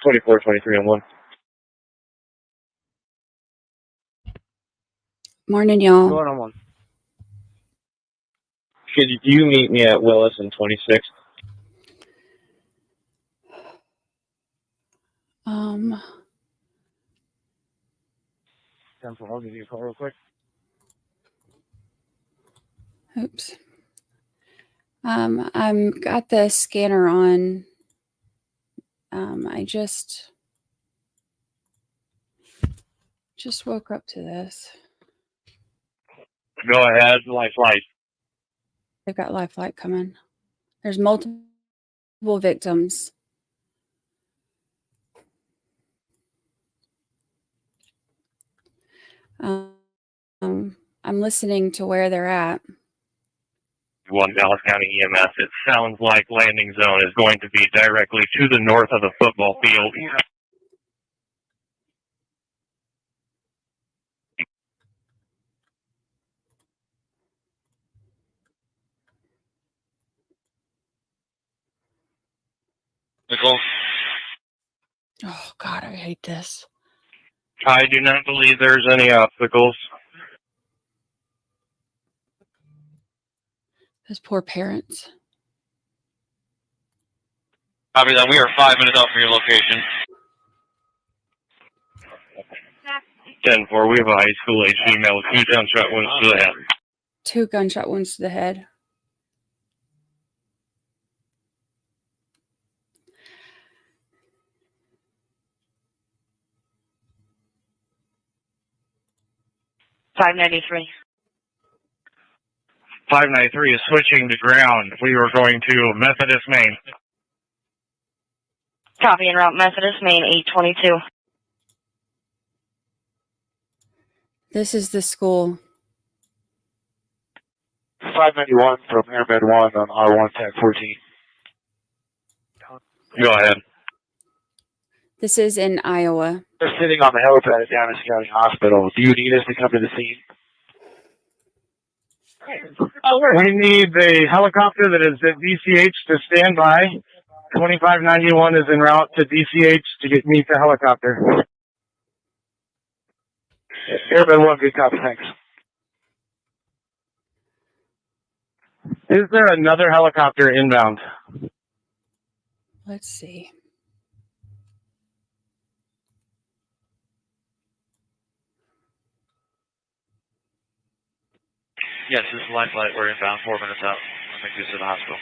24, 23 on 1. Morning, y'all. Going on 1. Could you meet me at Willis and 26? I'll give you a call real quick. Oops. I'm got the scanner on. I just woke up to this. Go ahead, life flight. They've got life flight coming. There's multiple victims. I'm listening to where they're at. 1 Dallas County EMS. It sounds like landing zone is going to be directly to the north of the football field. Nicole? Oh, God, I hate this. I do not believe there's any obstacles. Those poor parents. Copy that. We are 5 minutes out from your location. 10-4. We have a high school age female with 2 gunshot wounds to the head. 2 gunshot wounds to the head. $593. 593 is switching to ground. We are going to Methodist Main. Copy en route Methodist Main 822. This is the school. 591 from Airmed 1 on R1 Tech 14. Go ahead. This is in Iowa. They're sitting on the helipad at Dallas County Hospital. Do you need us to come to the scene? We need the helicopter that is at DCH to stand by. 2591 is en route to DCH to meet the helicopter. Airmed 1, good copy, thanks. Is there another helicopter inbound? Let's see. Yes, this is Life Flight. We're inbound 4 minutes out. I think this is the hospital.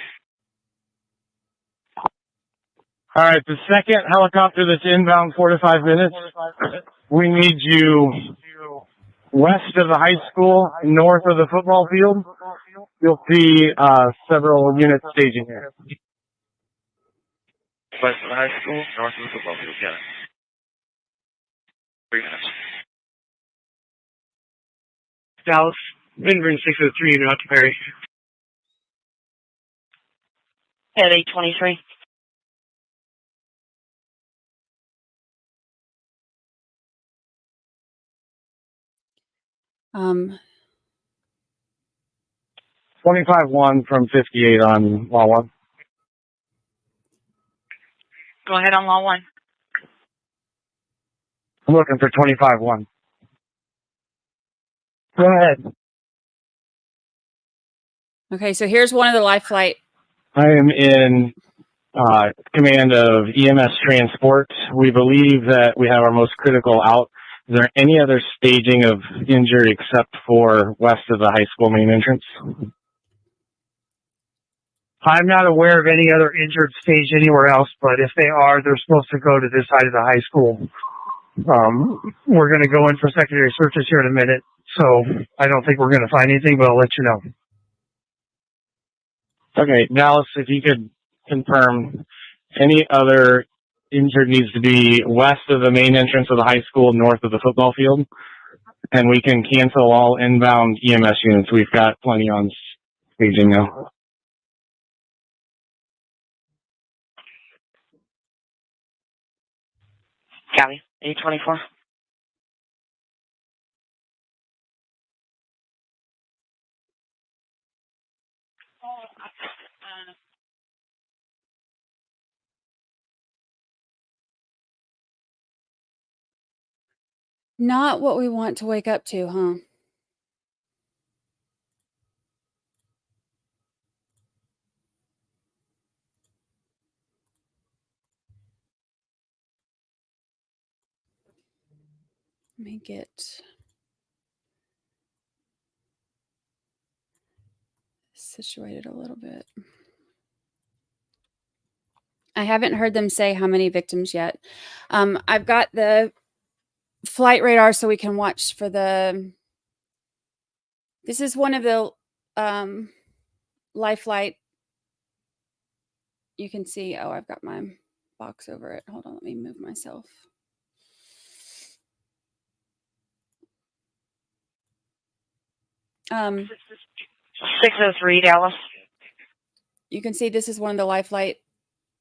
All right, the second helicopter that's inbound 4 to 5 minutes. We need you west of the high school, north of the football field. You'll see several units staging here. West of the high school, north of the football field. Got it. 3 minutes. Dallas, Winburn 603, you're out to Perry. At 823. Um, 25-1 from 58 on Law 1. Go ahead on Law 1. I'm looking for 25-1. Go ahead. okay, so here's one of the life flight. I am in command of EMS transport. We believe that we have our most critical out. Is there any other staging of injured except for west of the high school main entrance? I'm not aware of any other injured stage anywhere else, but if they are, they're supposed to go to this side of the high school. We're going to go in for secondary searches here in a minute, so I don't think we're going to find anything, but I'll let you know. Okay, Dallas, if you could confirm any other injured needs to be west of the main entrance of the high school, north of the football field, and we can cancel all inbound EMS units. We've got plenty on staging now. Copy. 824. Not what we want to wake up to, huh? Let me get situated a little bit. I haven't heard them say how many victims yet. I've got the flight radar so we can watch for the. This is one of the life flight. You can see, oh, I've got my box over it. Hold on, let me move myself. Um, 603 Dallas. you can see this is one of the life flight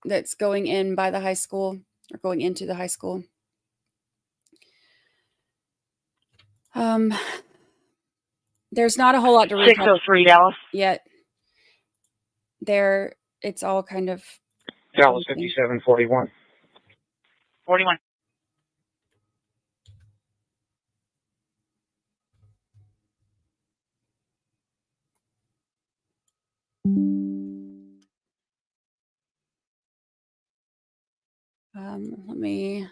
that's going in by the high school or going into the high school. There's not a whole lot to read 603 Dallas. yet. There, it's all kind of Dallas 5741. 41. let me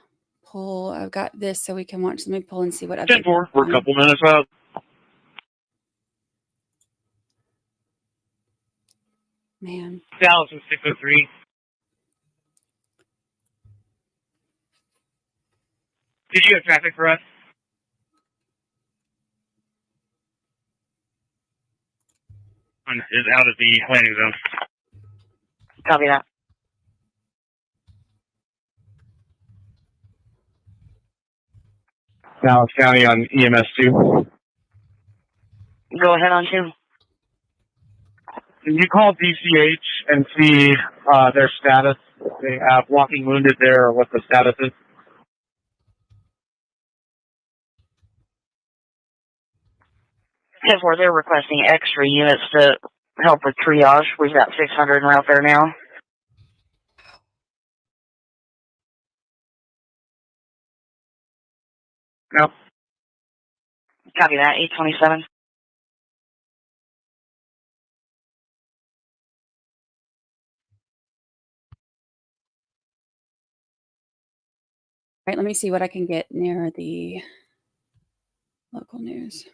pull. I've got this so we can watch. Let me pull and see what I've 10-4. We're a couple minutes out. Man. Dallas is 603. Did you have traffic for us? Is out of the landing zone. Copy that. Dallas County on EMS 2. Go ahead on 2. Can you call DCH and see their status? They have walking wounded there, or what the status is. Because where they're requesting extra units to help with triage. We've got 600 en route there now. No. Copy that. 827. All right, let me see what I can get near the local news.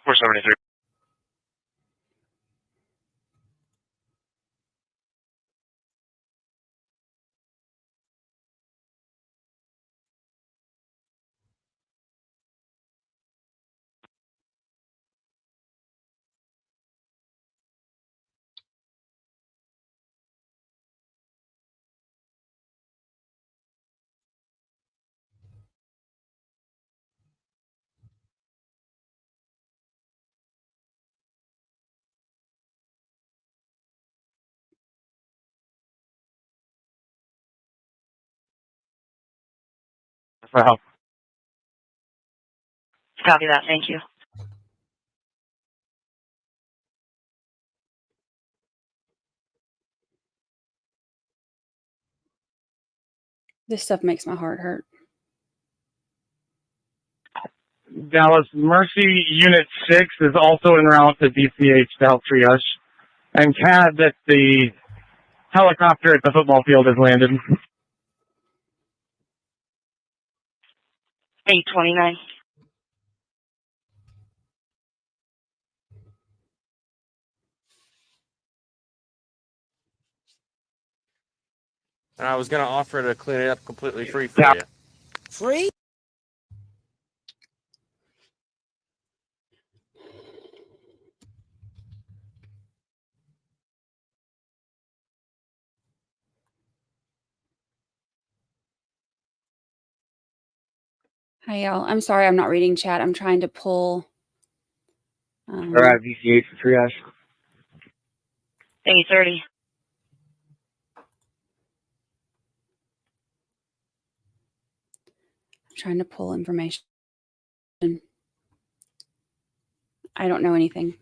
We're 73. For help. Copy that. Thank you. This stuff makes my heart hurt. Dallas Mercy Unit 6 is also en route to DCH to help triage. And CAD that the helicopter at the football field has landed. 829. And I was going to offer to clean it up completely free for you. Free? Hi, y'all. I'm sorry I'm not reading chat. I'm trying to pull. All right, DCH for triage. 830. I'm trying to pull information. I don't know anything.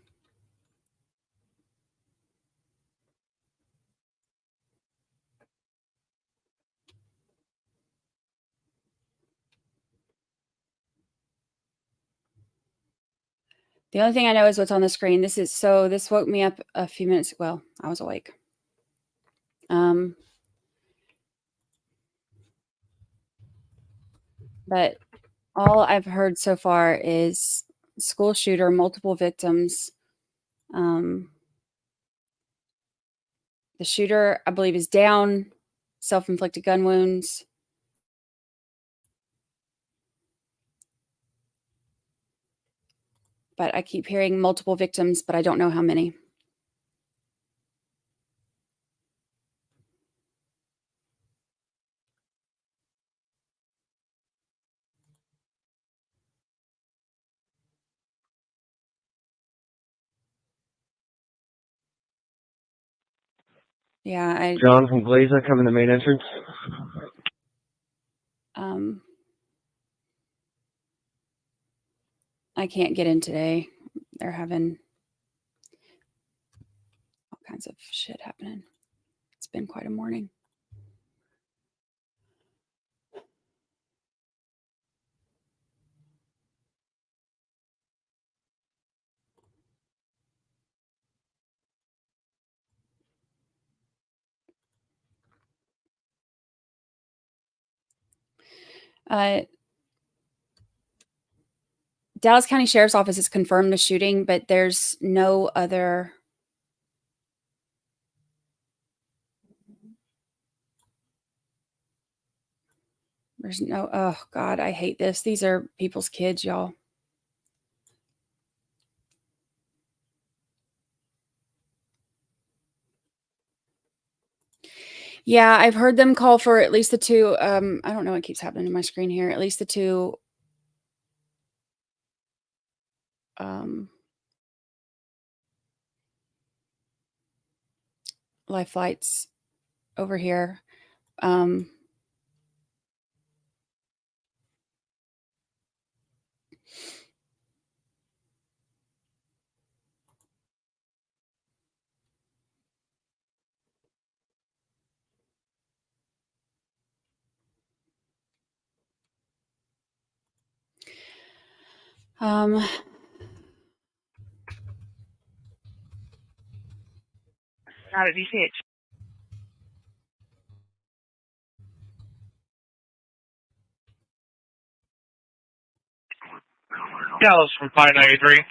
The only thing I know is what's on the screen. This woke me up a few minutes. Well, I was awake. But all I've heard so far is school shooter, multiple victims. The shooter, I believe, is down, self-inflicted gun wounds. But I keep hearing multiple victims, but I don't know how many. Yeah, John from Glazer coming to the main entrance. I can't get in today. They're having all kinds of shit happening. It's been quite a morning. Dallas County Sheriff's Office has confirmed the shooting, but there's no other. There's no, oh God, I hate this. These are people's kids, y'all. Yeah, I've heard them call for at least the two. I don't know what keeps happening to my screen here. At least the two life flights over here. Not at DCH. Dallas from 593.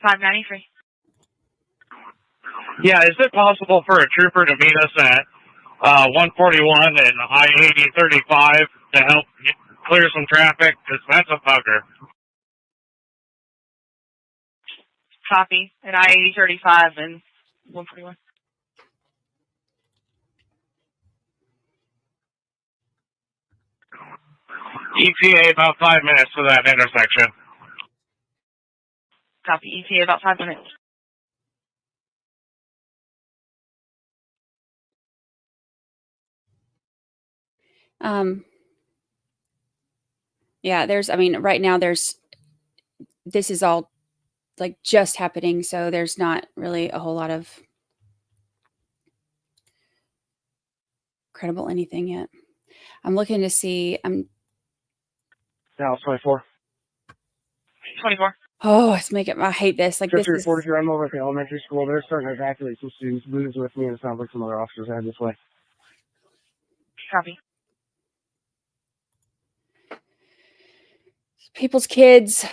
593. Yeah, is it possible for a trooper to meet us at 141 and I-8035 to help clear some traffic? Because that's a bugger. Copy. And I-8035 and 141. ETA about 5 minutes to that intersection. Copy. ETA about 5 minutes. Yeah, right now this is all like just happening. So there's not really a whole lot of credible anything yet. I'm looking to see, Dallas 24. 24. oh, it's making, I hate this. Like this is, 43, I'm over at the elementary school. They're starting to evacuate some students. Lou's with me, and it sounds like some other officers headed this way. Copy. people's kids.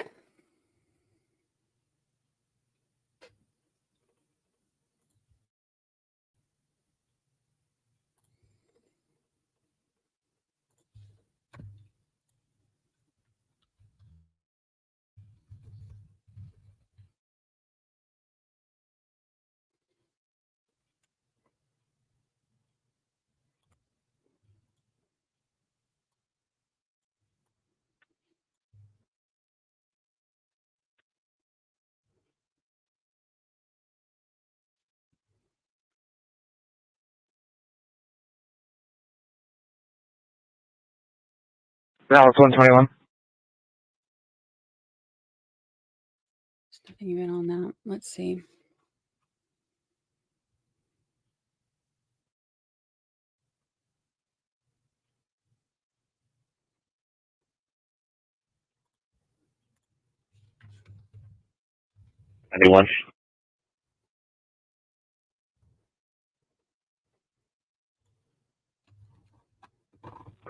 Dallas 121. There's nothing even on that. Let's see. Anyone?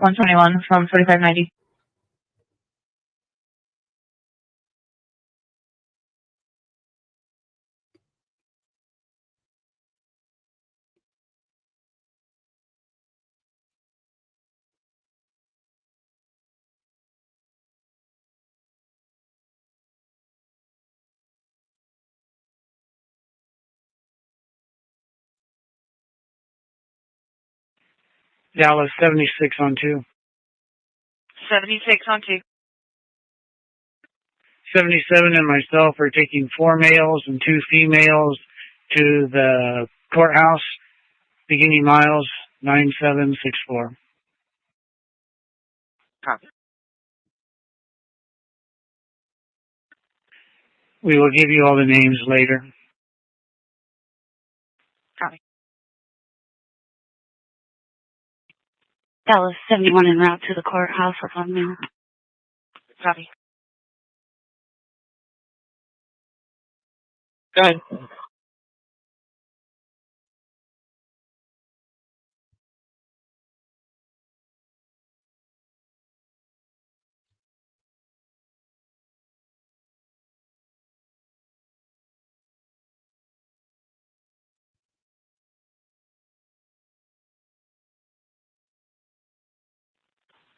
$121 from 4590. Dallas 76 on 2. 76 on 2. 77 and myself are taking 4 males and 2 females to the courthouse, beginning miles 9764. Copy. We will give you all the names later. Copy. Dallas 71 en route to the courthouse for 1 minute. Copy. Go ahead.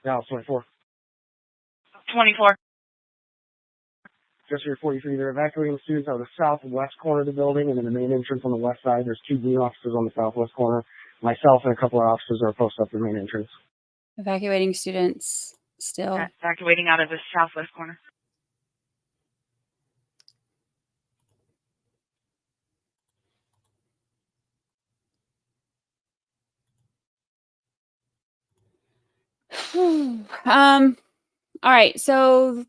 Dallas 24. 24. Just your 43. They're evacuating students out of the southwest corner of the building, and in the main entrance on the west side, there's 2 green officers on the southwest corner. Myself and a couple of officers are posted up the main entrance. Evacuating students still. Evacuating out of the southwest corner. All right. So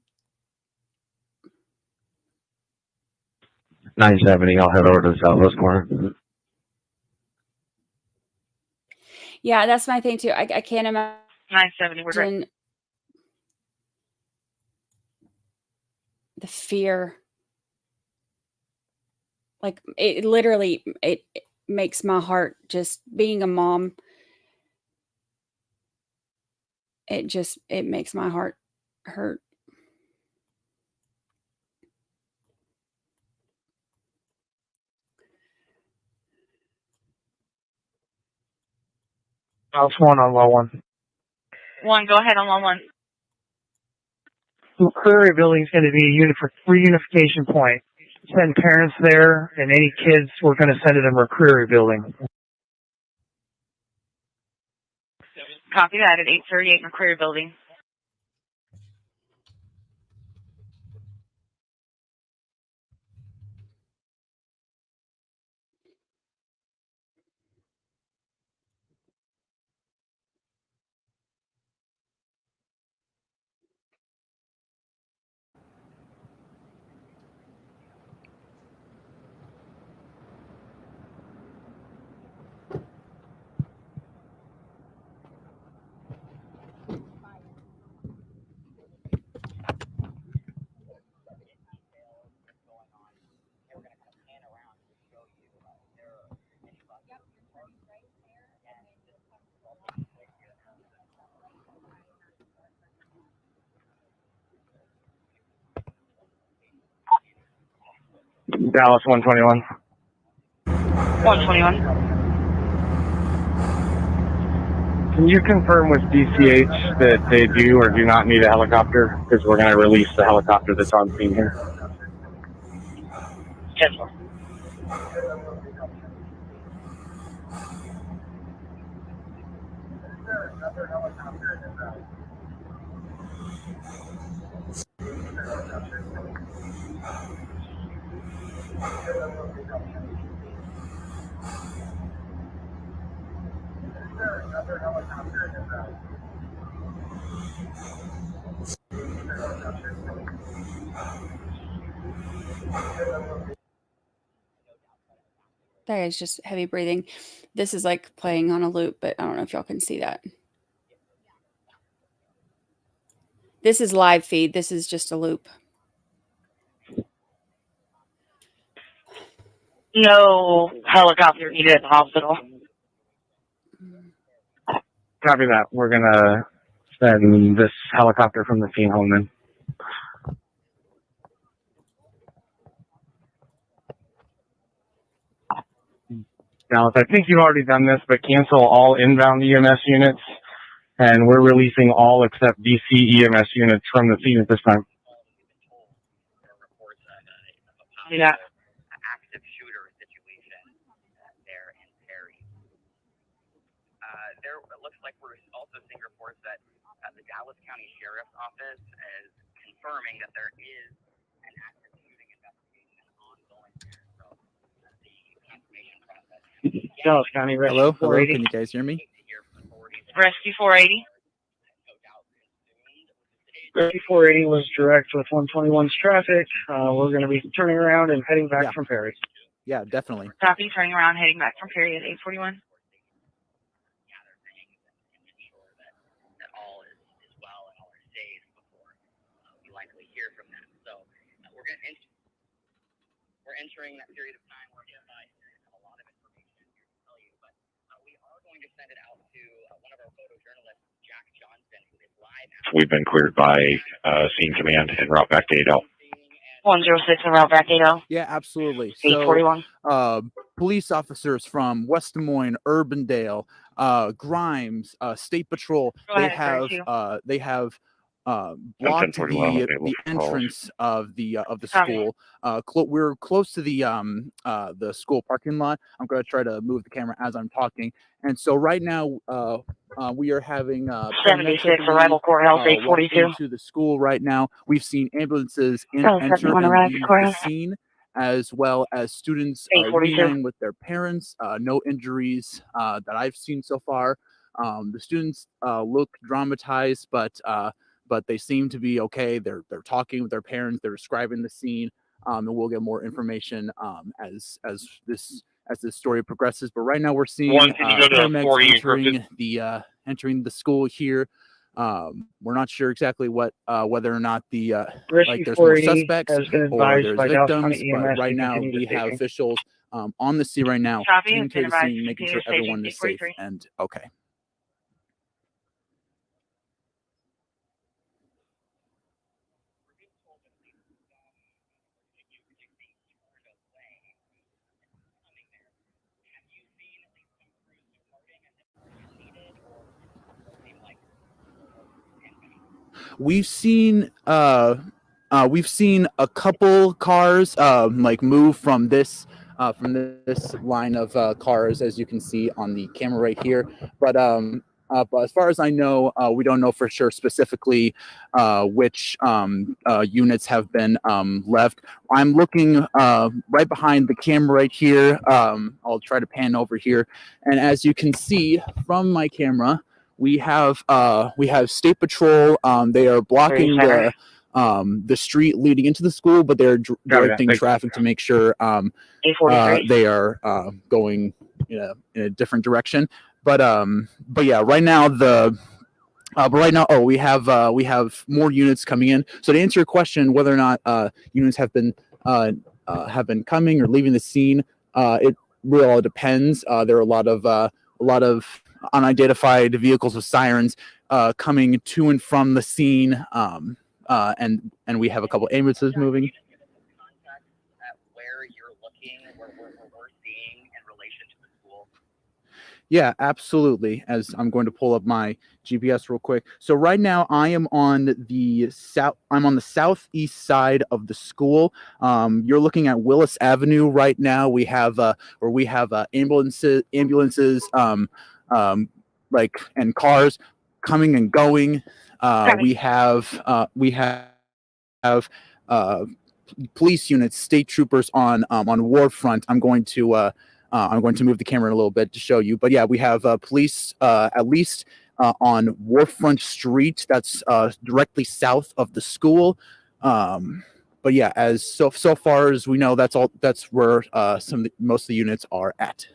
970. I'll head over to the southwest corner. yeah, that's my thing too. I can't imagine 970. We're great. the fear. Like it literally, it makes my heart, just being a mom. It makes my heart hurt. Dallas 1 on low 1. 1, go ahead on 1-1. McCreary Building is going to be a reunification point. Send parents there, and any kids we're going to send to the McCreary Building. Copy that at 838 McCreary Building. Dallas 121. 121. Can you confirm with DCH that they do or do not need a helicopter? Because we're going to release the helicopter that's on scene here. Yes. That guy's just heavy breathing. This is like playing on a loop, but I don't know if y'all can see that. This is live feed. This is just a loop. No helicopter needed at the hospital. Copy that. We're gonna send this helicopter from the scene home then. Dallas, I think you've already done this, but cancel all inbound EMS units, and we're releasing all except DC EMS units from the scene at this time. Yeah. Active shooter situation there in Perry. It looks like we're also seeing reports that the Dallas County Sheriff's Office is confirming that there is an active shooting investigation ongoing there. So the confirmation process. Dallas County Rescue Hello, 480. can you guys hear me? Rescue 480. Rescue 480 was direct with 121's traffic. We're going to be turning around and heading back Yeah. from Perry. Yeah, definitely. Copy, turning around, heading back from Perry at 841. That all is well and all are safe before we likely hear from them. So we're entering that period of time where I have a lot of information here to tell you, but we are going to send it out to one of our photojournalists, Jack Johnson, who is live. We've been cleared by Scene Command en route back to 80. 106 en route back 80. Yeah, absolutely. 841. So, police officers from West Des Moines, Urbandale, Grimes, State Patrol, Go ahead, they have blocked 1041 the available for calls. entrance of the Copy. school. We're close to the school parking lot. I'm going to try to move the camera as I'm talking. And so right now, we are having 76 arrival courthouse walk 842. into the school right now. We've seen ambulances Oh, enter 71 and arrived leave the courthouse. scene, as well as students 842. reuniting with their parents. No injuries that I've seen so far. The students look dramatized, but they seem to be okay. They're talking with their parents. They're describing the scene, and we'll get more information as this story progresses. But right now we're seeing One, can you go to paramedics 40 entering the school here. We're not sure exactly whether or not Rescue there's more 480 suspects has been or advised there's by Dallas victims. County But EMS right to now continue we the have staging. officials on the scene right now, Copy, taking has care been of the advised scene, to making continue sure the everyone staging. is safe 843. and okay. We've seen a couple cars like move from this line of cars, as you can see on the camera right here. But as far as I know, we don't know for sure specifically which units have been left. I'm looking right behind the camera right here. I'll try to pan over here, and as you can see from my camera, we have State Patrol. They are blocking the street leading into the school, but they're directing traffic to make sure 843. they are going in a different direction. But yeah, right now we have more units coming in. So to answer your question, whether or not units have been coming or leaving the scene, it really all depends. There are a lot of unidentified vehicles with sirens coming to and from the scene, and we have a couple ambulances moving. Where you're looking, where we're seeing in relation to the school. Yeah, absolutely. As I'm going to pull up my GPS real quick. So right now I am on the southeast side of the school. You're looking at Willis Avenue right now. We have ambulances, like, and cars coming and going. We have police units, state troopers on war front. I'm going to move the camera in a little bit to show you. But yeah, we have police at least on Warfront Street. That's directly south of the school. But yeah, as so far as we know, that's where most of the units are at.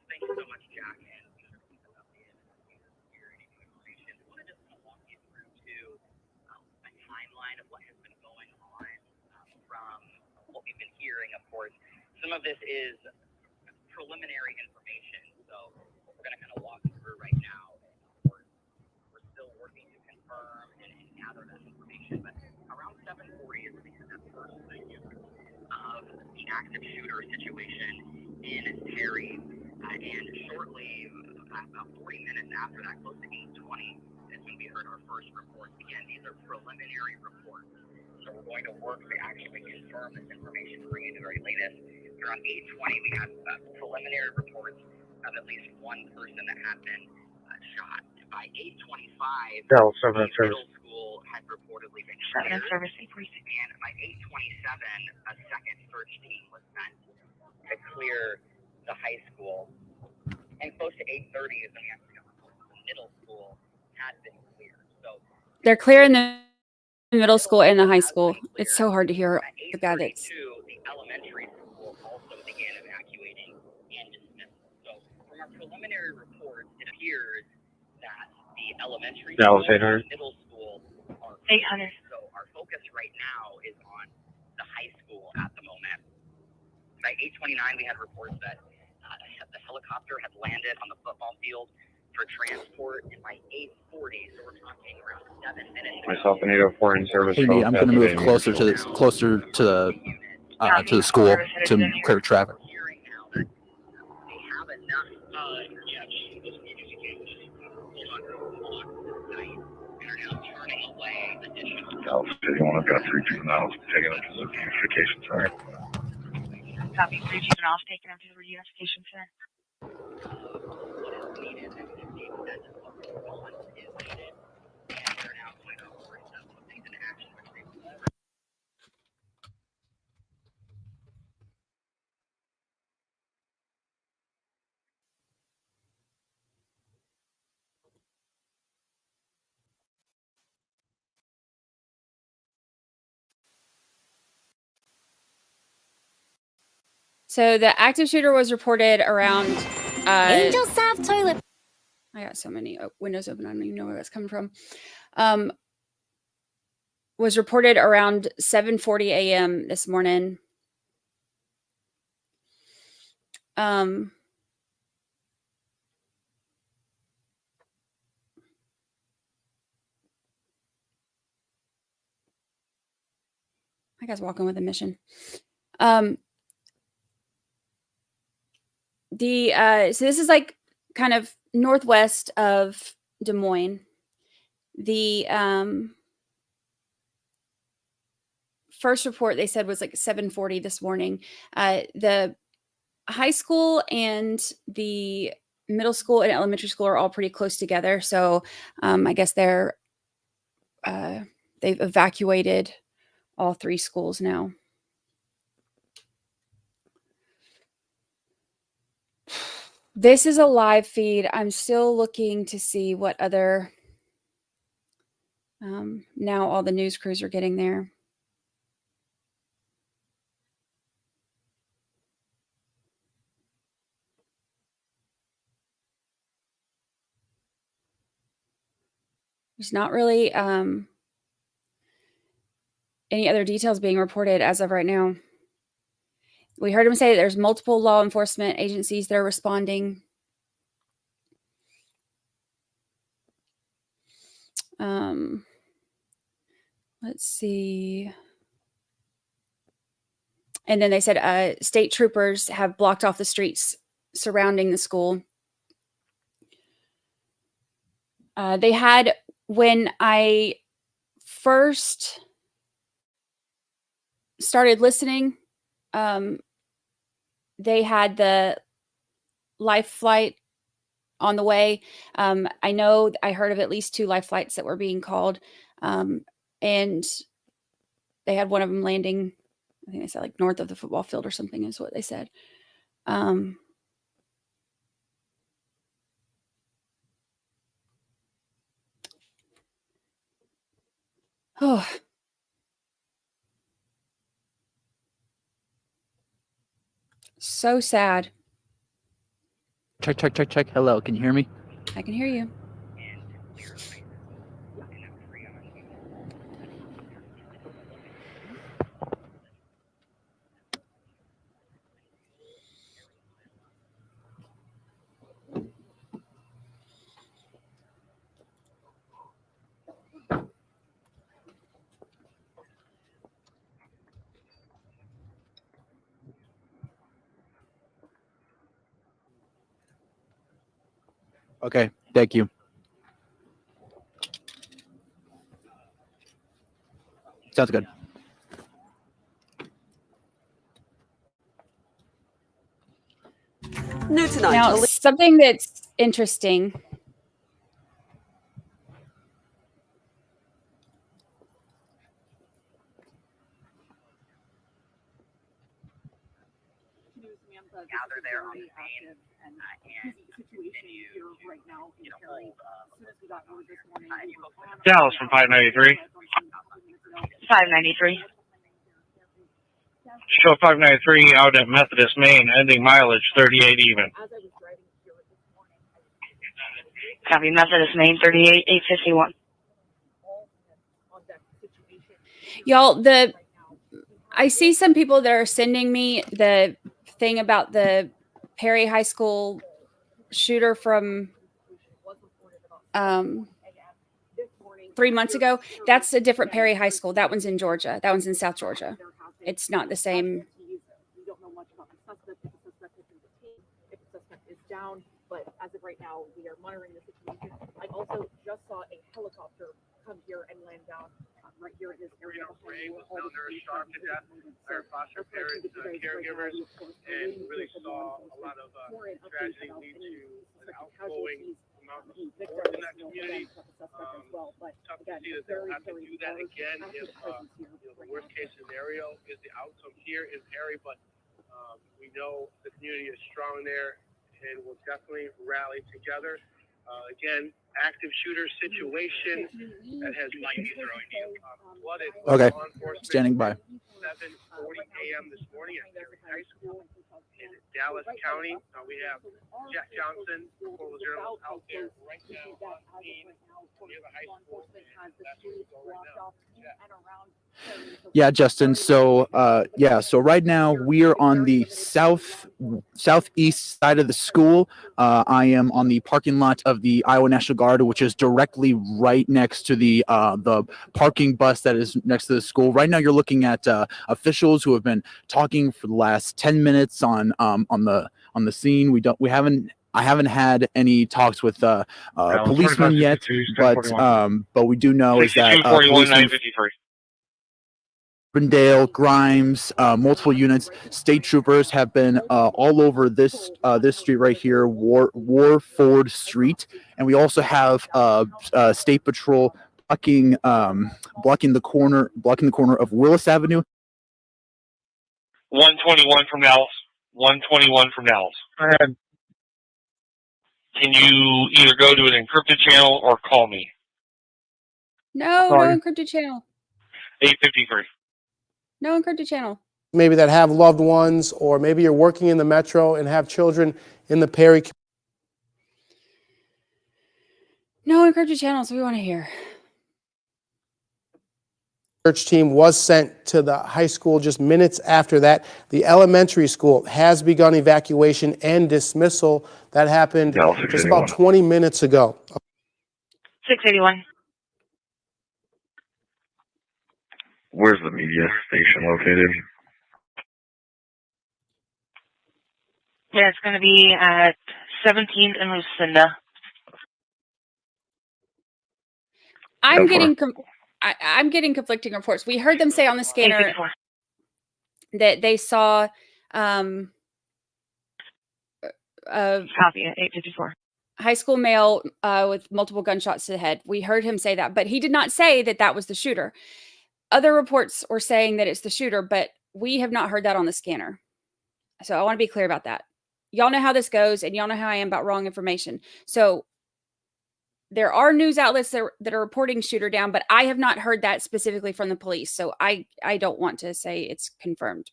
Thank you so much, Jack. And I want to just walk you through a timeline of what has been going on from what we've been hearing, of course, some of this is preliminary information. So what we're going to kind of walk through right now, and of course, we're still working to confirm and gather that information. But around 7:40 is when we had that first sighting of the active shooter situation in Terry, and shortly, about 40 minutes after that, close to 8:20, is when we heard our first reports. Again, these are preliminary reports, so we're going to work to actually confirm this information, bring you the very latest. Around 8:20, we had preliminary reports of at least one person that had been shot. By 8:25, Dallas the 7 middle school had reportedly been Seven cleared, service. and by 8:27, a second search team was sent to clear the high school. And close to 8:30 is when we actually got reports the middle school had been cleared. So They're clear in the middle school and the high school. It's so hard to hear at the guy that's 8:32, the elementary school also began evacuating and dismissal. So from our preliminary reports, it appears that the elementary Dallas school 800. and middle school are 800. So our focus right now is on the high school at the moment. By 8:29, we had reports that the helicopter had landed on the football field for transport, and by 8:40, so we're talking around 7 minutes. Myself and 804 in service. Hey, I'm going to move closer to this, closer to the school to clear traffic. We're hearing now that they have enough. They're now turning away additional. Dallas City 1, I've got 3 juveniles taking them to the reunification center. Copy 3 juveniles taken them to the reunification center. What is needed, and the extent of what response is needed, and they're now going to, of course, put things into action, which they've already. So the active shooter was reported around Angel Soft Toilet. I got so many windows open. I don't even know where that's coming from. Was reported around 7:40 a.m. this morning. I guess walking with a mission. So this is like kind of northwest of Des Moines. The first report they said was like 7:40 this morning. The high school and the middle school and elementary school are all pretty close together. So I guess they've evacuated all 3 schools now. This is a live feed. I'm still looking to see what other now all the news crews are getting there. There's not really any other details being reported as of right now. We heard him say that there's multiple law enforcement agencies that are responding. Let's see. And then they said state troopers have blocked off the streets surrounding the school. They had, when I first started listening, they had the life flight on the way. I know I heard of at least 2 life flights that were being called. And they had one of them landing, I think they said like north of the football field or something is what they said. Oh. So sad. Check, check, check, check. Hello, can you hear me? I can hear you. Okay, thank you. Sounds good. New tonight. Now, something that's interesting. Gather there on the scene and continue to hold. Dallas from 593. 593. Show 593 out at Methodist, Maine, ending mileage 38 even. Copy. Methodist Main 38 851. Y'all, I see some people that are sending me the thing about the Perry High School shooter from 3 months ago. That's a different Perry High School. That one's in Georgia. That one's in South Georgia. It's not the same. We don't know much about the suspect. If the suspect has been detained, if the suspect is down, but as of right now, we are monitoring the situation. I also just saw a helicopter come here and land down right here in this area. Ray was down there, shot to death. Our foster parents, caregivers, and really saw a lot of tragedy lead to an outflowing amount of support in that community. Tough to see that they'll have to do that again if the worst case scenario is the outcome here in Perry, but we know the community is strong there and will definitely rally together. Again, active shooter situation that has flooded. Okay, standing by. 7:40 a.m. this morning at Perry High School in Dallas County. We have Jack Johnson, Portland Journal, out there right now on scene near the high school. That's where we go right now. Yeah, Justin. So, so right now we are on the southeast side of the school. I am on the parking lot of the Iowa National Guard, which is directly right next to the parking bus that is next to the school. Right now, you're looking at officials who have been talking for the last 10 minutes on the scene. I haven't had any talks with policemen yet, but we do know is that policemen, Urbandale, Grimes, multiple units, state troopers have been all over this street right here, Warford Street, and we also have state patrol blocking the corner of Willis Avenue. 121 from Dallas. 121 from Dallas. Go ahead. Can you either go to an encrypted channel or call me? No encrypted channel. 853. No encrypted channel. Maybe that have loved ones, or maybe you're working in the metro and have children in the Perry. No encrypted channels. We want to hear. Search team was sent to the high school just minutes after that. The elementary school has begun evacuation and dismissal. That happened just about 20 minutes ago. 681. Where's the media station located? Yeah, it's going to be at 17th and Lucinda. I'm getting conflicting reports. We heard them say on the scanner that they saw Copy at 854. high school male with multiple gunshots to the head. We heard him say that, but he did not say that that was the shooter. Other reports were saying that it's the shooter, but we have not heard that on the scanner. So I want to be clear about that. Y'all know how this goes, and y'all know how I am about wrong information. So there are news outlets that are reporting shooter down, but I have not heard that specifically from the police. So I don't want to say it's confirmed.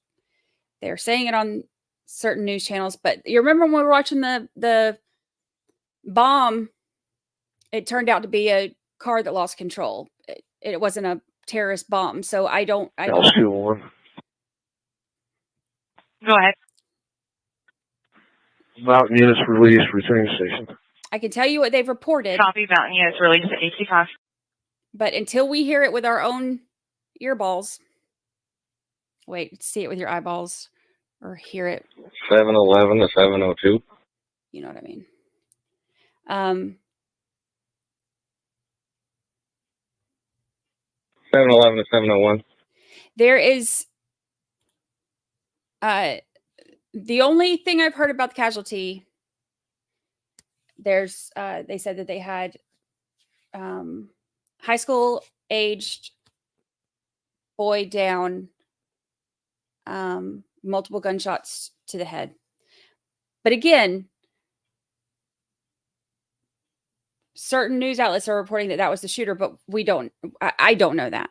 They're saying it on certain news channels, but you remember when we were watching the bomb, it turned out to be a car that lost control. It wasn't a terrorist bomb. So I don't. Go ahead. Mountain units released, returning station. I can tell you what they've reported. Copy Mountain units released at 855. But until we hear it with our own earballs, wait, see it with your eyeballs or hear it. 711 to 702. You know what I mean? Um, 711 to 701. there is the only thing I've heard about the casualty. There's they said that they had high school aged boy down, multiple gunshots to the head. But again, certain news outlets are reporting that that was the shooter, but we don't. I don't know that.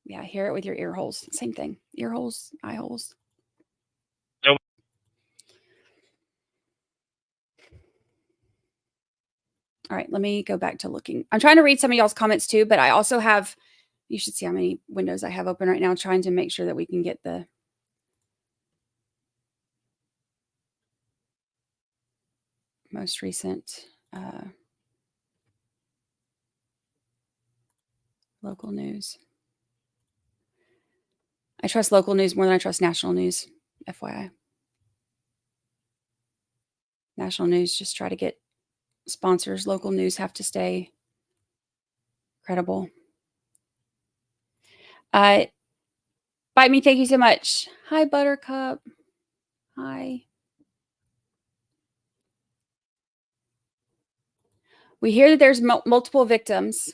Yeah, hear it with your ear holes. Same thing. Ear holes, eye holes. Nope. All right, let me go back to looking. I'm trying to read some of y'all's comments too, but I also have, you should see how many windows I have open right now, trying to make sure that we can get the most recent local news. I trust local news more than I trust national news, FYI. National news just try to get sponsors. Local news have to stay credible. Bite Me, thank you so much. Hi, Buttercup. Hi. We hear that there's multiple victims,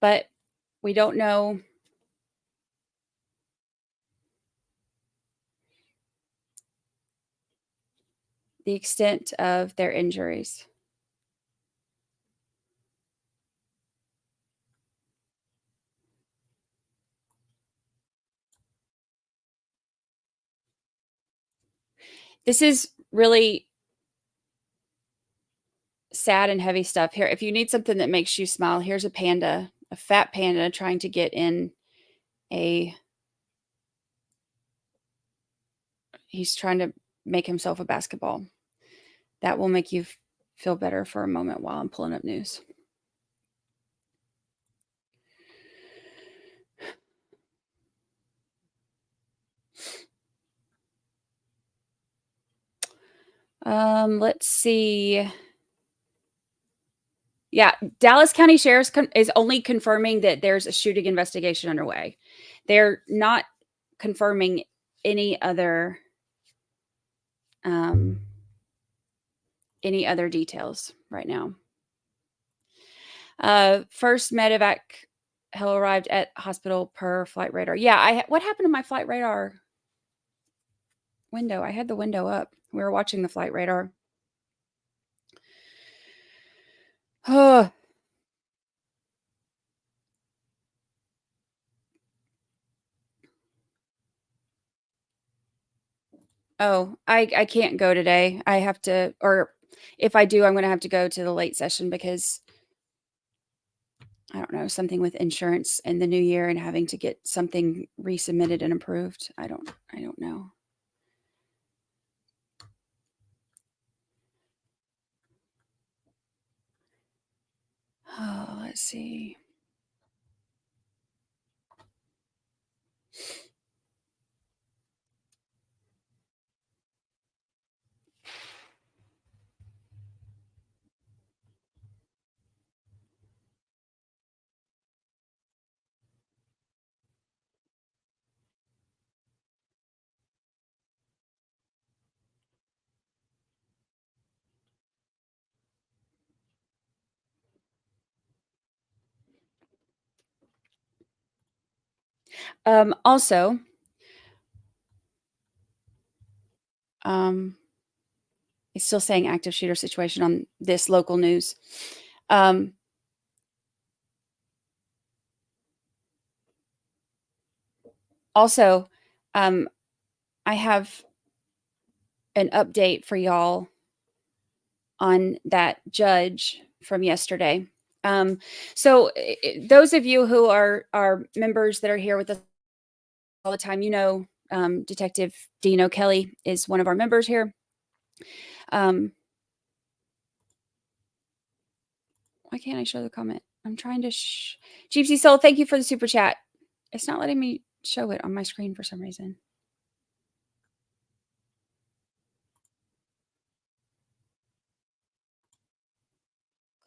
but we don't know the extent of their injuries. This is really sad and heavy stuff here. If you need something that makes you smile, here's a panda, a fat panda trying to get in he's trying to make himself a basketball. That will make you feel better for a moment while I'm pulling up news. Let's see. Yeah, Dallas County Sheriff's is only confirming that there's a shooting investigation underway. They're not confirming any other details right now. First medevac hell arrived at hospital per flight radar. Yeah, what happened to my flight radar window? I had the window up. We were watching the flight radar. Oh. Oh, I can't go today. I have to, or if I do, I'm going to have to go to the late session because I don't know, something with insurance in the new year and having to get something resubmitted and approved. I don't know. Oh, let's see. Also, it's still saying active shooter situation on this local news. Also, I have an update for y'all on that judge from yesterday. So those of you who are members that are here with us all the time, you know, Detective Dino Kelly is one of our members here. Why can't I show the comment? I'm trying to Gypsy Soul, thank you for the super chat. It's not letting me show it on my screen for some reason.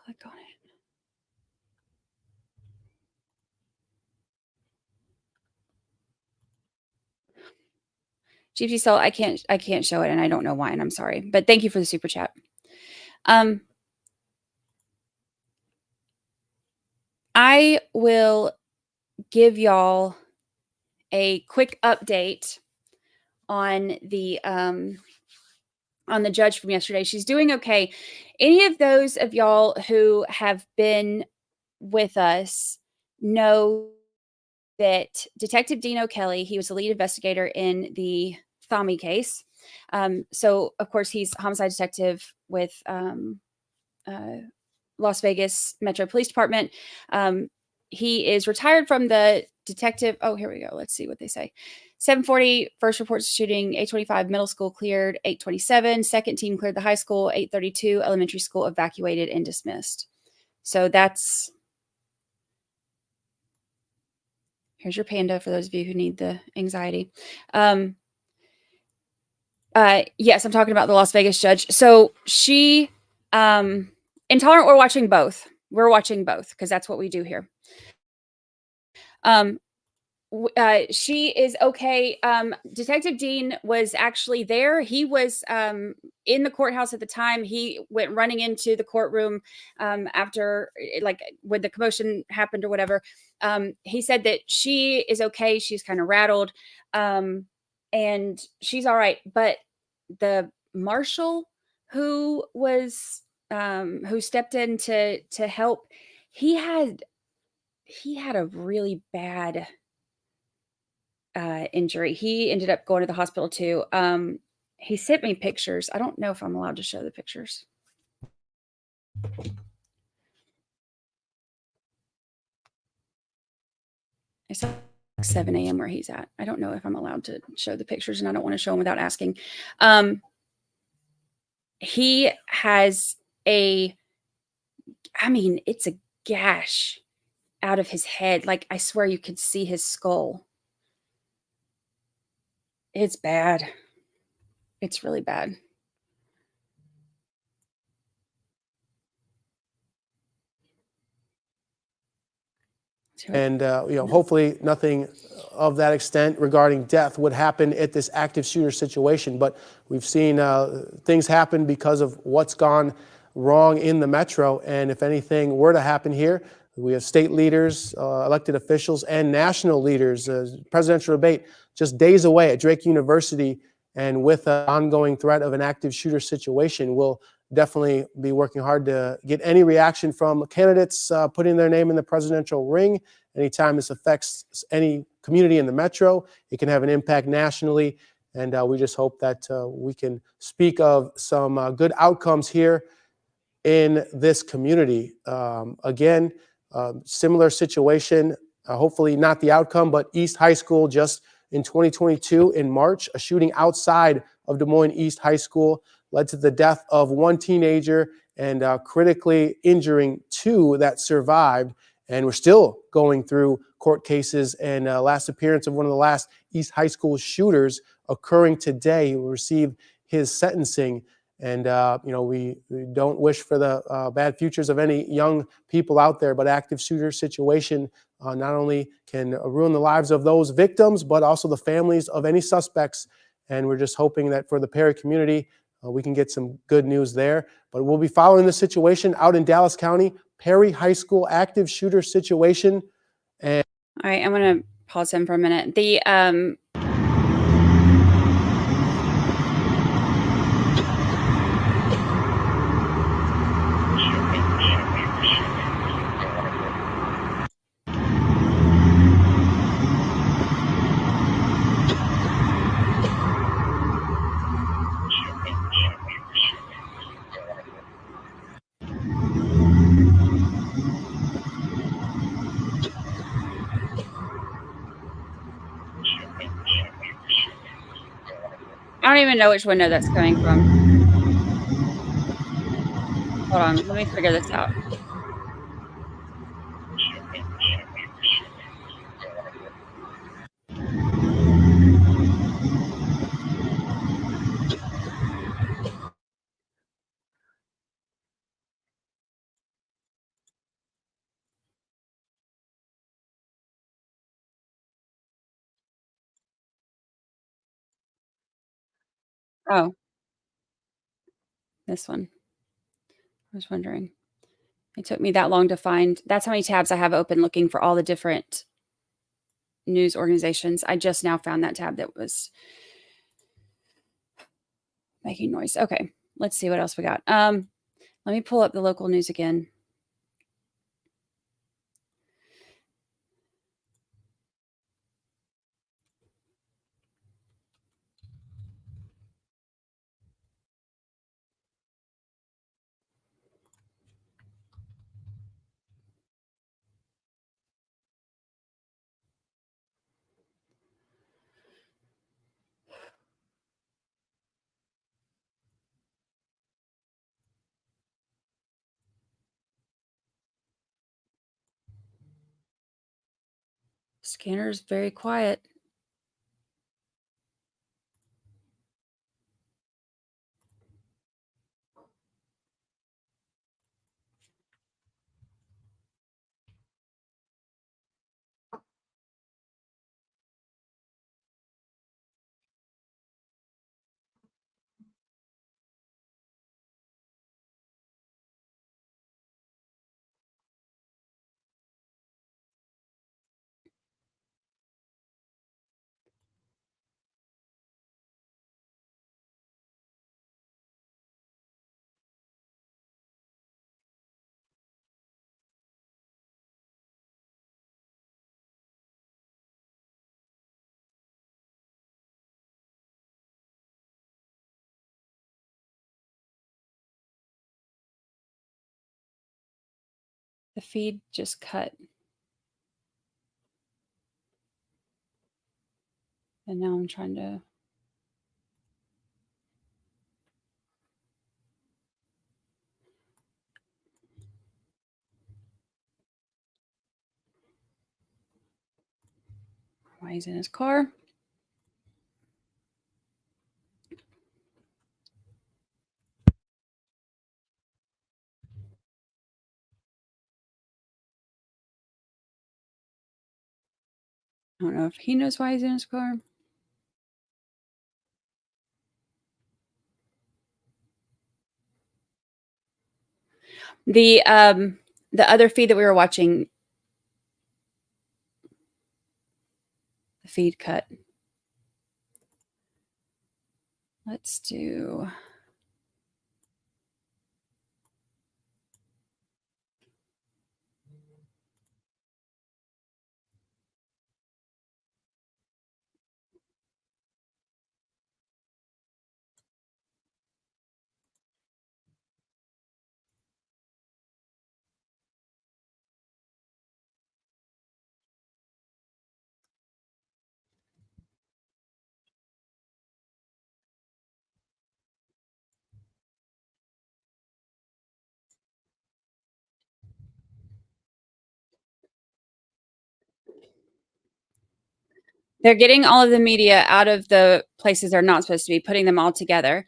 Click on it. Gypsy Soul, I can't show it, and I don't know why, and I'm sorry. But thank you for the super chat. I will give y'all a quick update on the judge from yesterday. She's doing okay. Any of those of y'all who have been with us know that Detective Dean O'Kelly, he was the lead investigator in the Thami case. So, of course, he's homicide detective with Las Vegas Metro Police Department. He is retired from the detective. Oh, here we go. Let's see what they say. 7:40, first reports of shooting. 8:25, middle school cleared. 8:27, second team cleared the high school. 8:32, elementary school evacuated and dismissed. So that's... Here's your panda for those of you who need the anxiety. Yes, I'm talking about the Las Vegas judge. So she, Intolerant, we're watching both. We're watching both because that's what we do here. She is okay. Detective Dean was actually there. He was in the courthouse at the time. He went running into the courtroom after, like, when the commotion happened or whatever. He said that she is okay. She's kind of rattled, and she's all right. But the marshal who was who stepped in to help, he had a really bad injury. He ended up going to the hospital too. He sent me pictures. I don't know if I'm allowed to show the pictures. It's like 7 a.m. where he's at. I don't know if I'm allowed to show the pictures, and I don't want to show them without asking. He has it's a gash out of his head. Like, I swear you could see his skull. It's bad. It's really bad. And, hopefully nothing of that extent regarding death would happen at this active shooter situation. But we've seen things happen because of what's gone wrong in the metro. And if anything were to happen here, we have state leaders, elected officials, and national leaders. Presidential debate just days away at Drake University. And with an ongoing threat of an active shooter situation, we'll definitely be working hard to get any reaction from candidates putting their name in the presidential ring. Anytime this affects any community in the metro, it can have an impact nationally. And we just hope that we can speak of some good outcomes here in this community. Again, similar situation, hopefully not the outcome, but East High School just in 2022 in March, a shooting outside of Des Moines East High School led to the death of one teenager and critically injuring two that survived. And we're still going through court cases, and last appearance of one of the last East High School shooters occurring today. He will receive his sentencing. And, we don't wish for the bad futures of any young people out there, but active shooter situation not only can ruin the lives of those victims, but also the families of any suspects. And we're just hoping that for the Perry community, we can get some good news there. But we'll be following the situation out in Dallas County, Perry High School active shooter situation. And all right, I'm going to pause him for a minute. The I don't even know which window that's coming from. Hold on, let me figure this out. Oh, this one. I was wondering. It took me that long to find. That's how many tabs I have open looking for all the different news organizations. I just now found that tab that was making noise. Okay, let's see what else we got. Let me pull up the local news again. Scanner's very quiet. The feed just cut. And now I'm trying to. Why he's in his car. I don't know if he knows why he's in his car. The other feed that we were watching, the feed cut. Let's do. They're getting all of the media out of the places they're not supposed to be, putting them all together.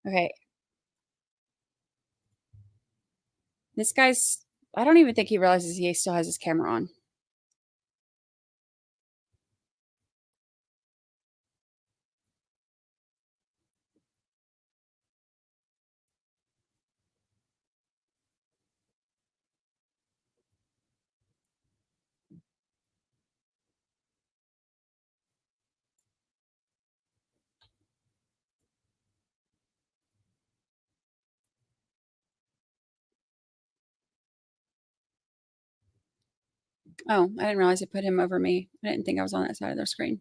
Okay. This guy's, I don't even think he realizes he still has his camera on. Oh, I didn't realize it put him over me. I didn't think I was on that side of the screen.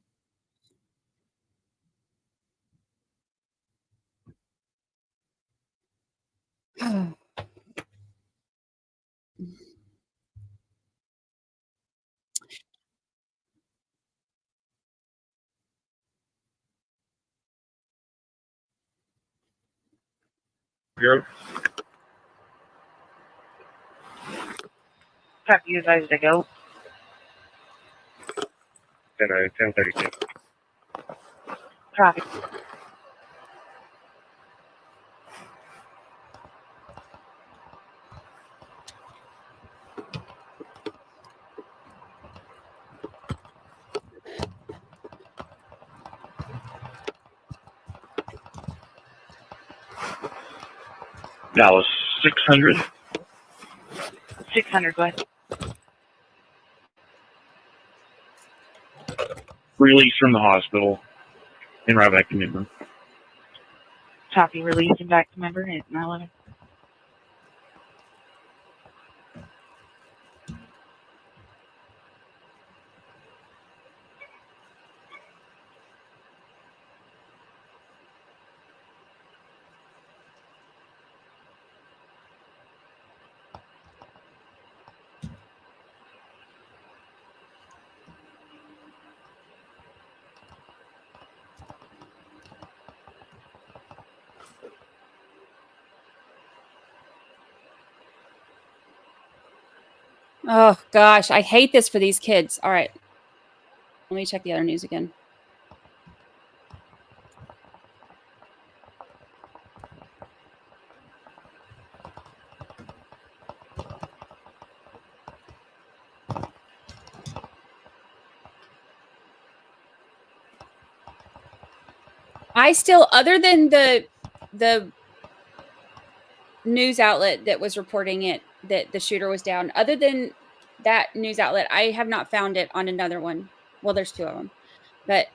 Copy, you advised to go. 10:32. Copy. Dallas 600. 600, go ahead. Released from the hospital and right back to Midland. Copy, released and back to member at 911. Oh gosh, I hate this for these kids. All right. Let me check the other news again. I still, other than the news outlet that was reporting it, that the shooter was down, other than that news outlet, I have not found it on another one. Well, there's two of them, but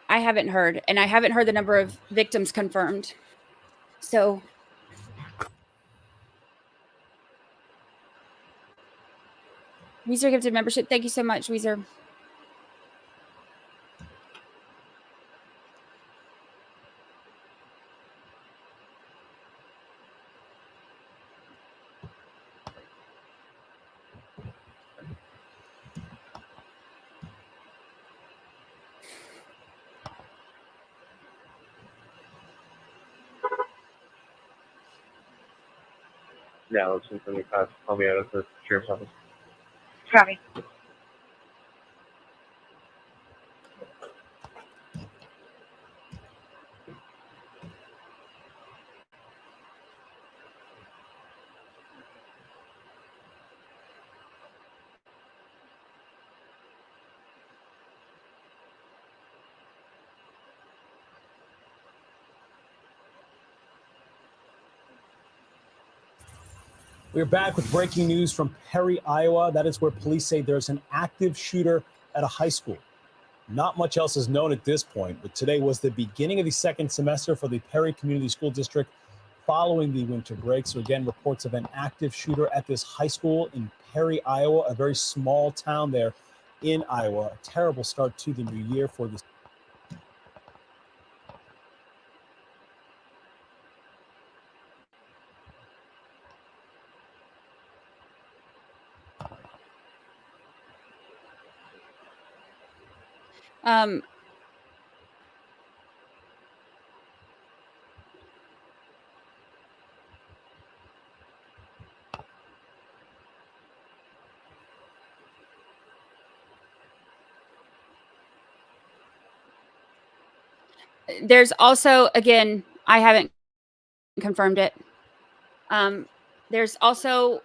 I haven't heard, and I haven't heard the number of victims confirmed. So Weezer gifted membership. Thank you so much, Weezer. Dallas 675. I'll be out of the sheriff's office. Copy. We're back with breaking news from Perry, Iowa. That is where police say there's an active shooter at a high school. Not much else is known at this point, but today was the beginning of the second semester for the Perry Community School District following the winter break. So again, reports of an active shooter at this high school in Perry, Iowa, a very small town there in Iowa. A terrible start to the new year for this. There's also, again, I haven't confirmed it. There's also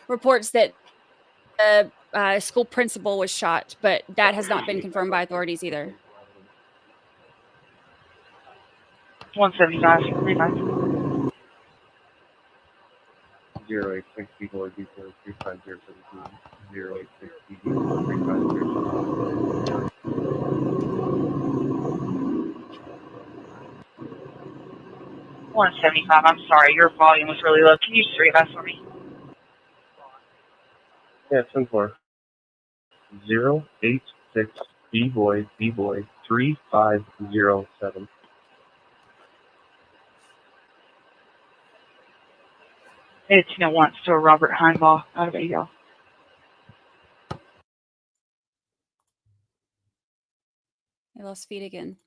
reports that the school principal was shot, but that has not been confirmed by authorities either. 175, 086 B4 B4 35017. 086 B4 35017. 175. I'm sorry, your volume was really low. Can you just read that for me? Yeah, 10-4. 086 B-boy 3507. It's once to a Robert Heinbaugh out of AL. I lost feed again.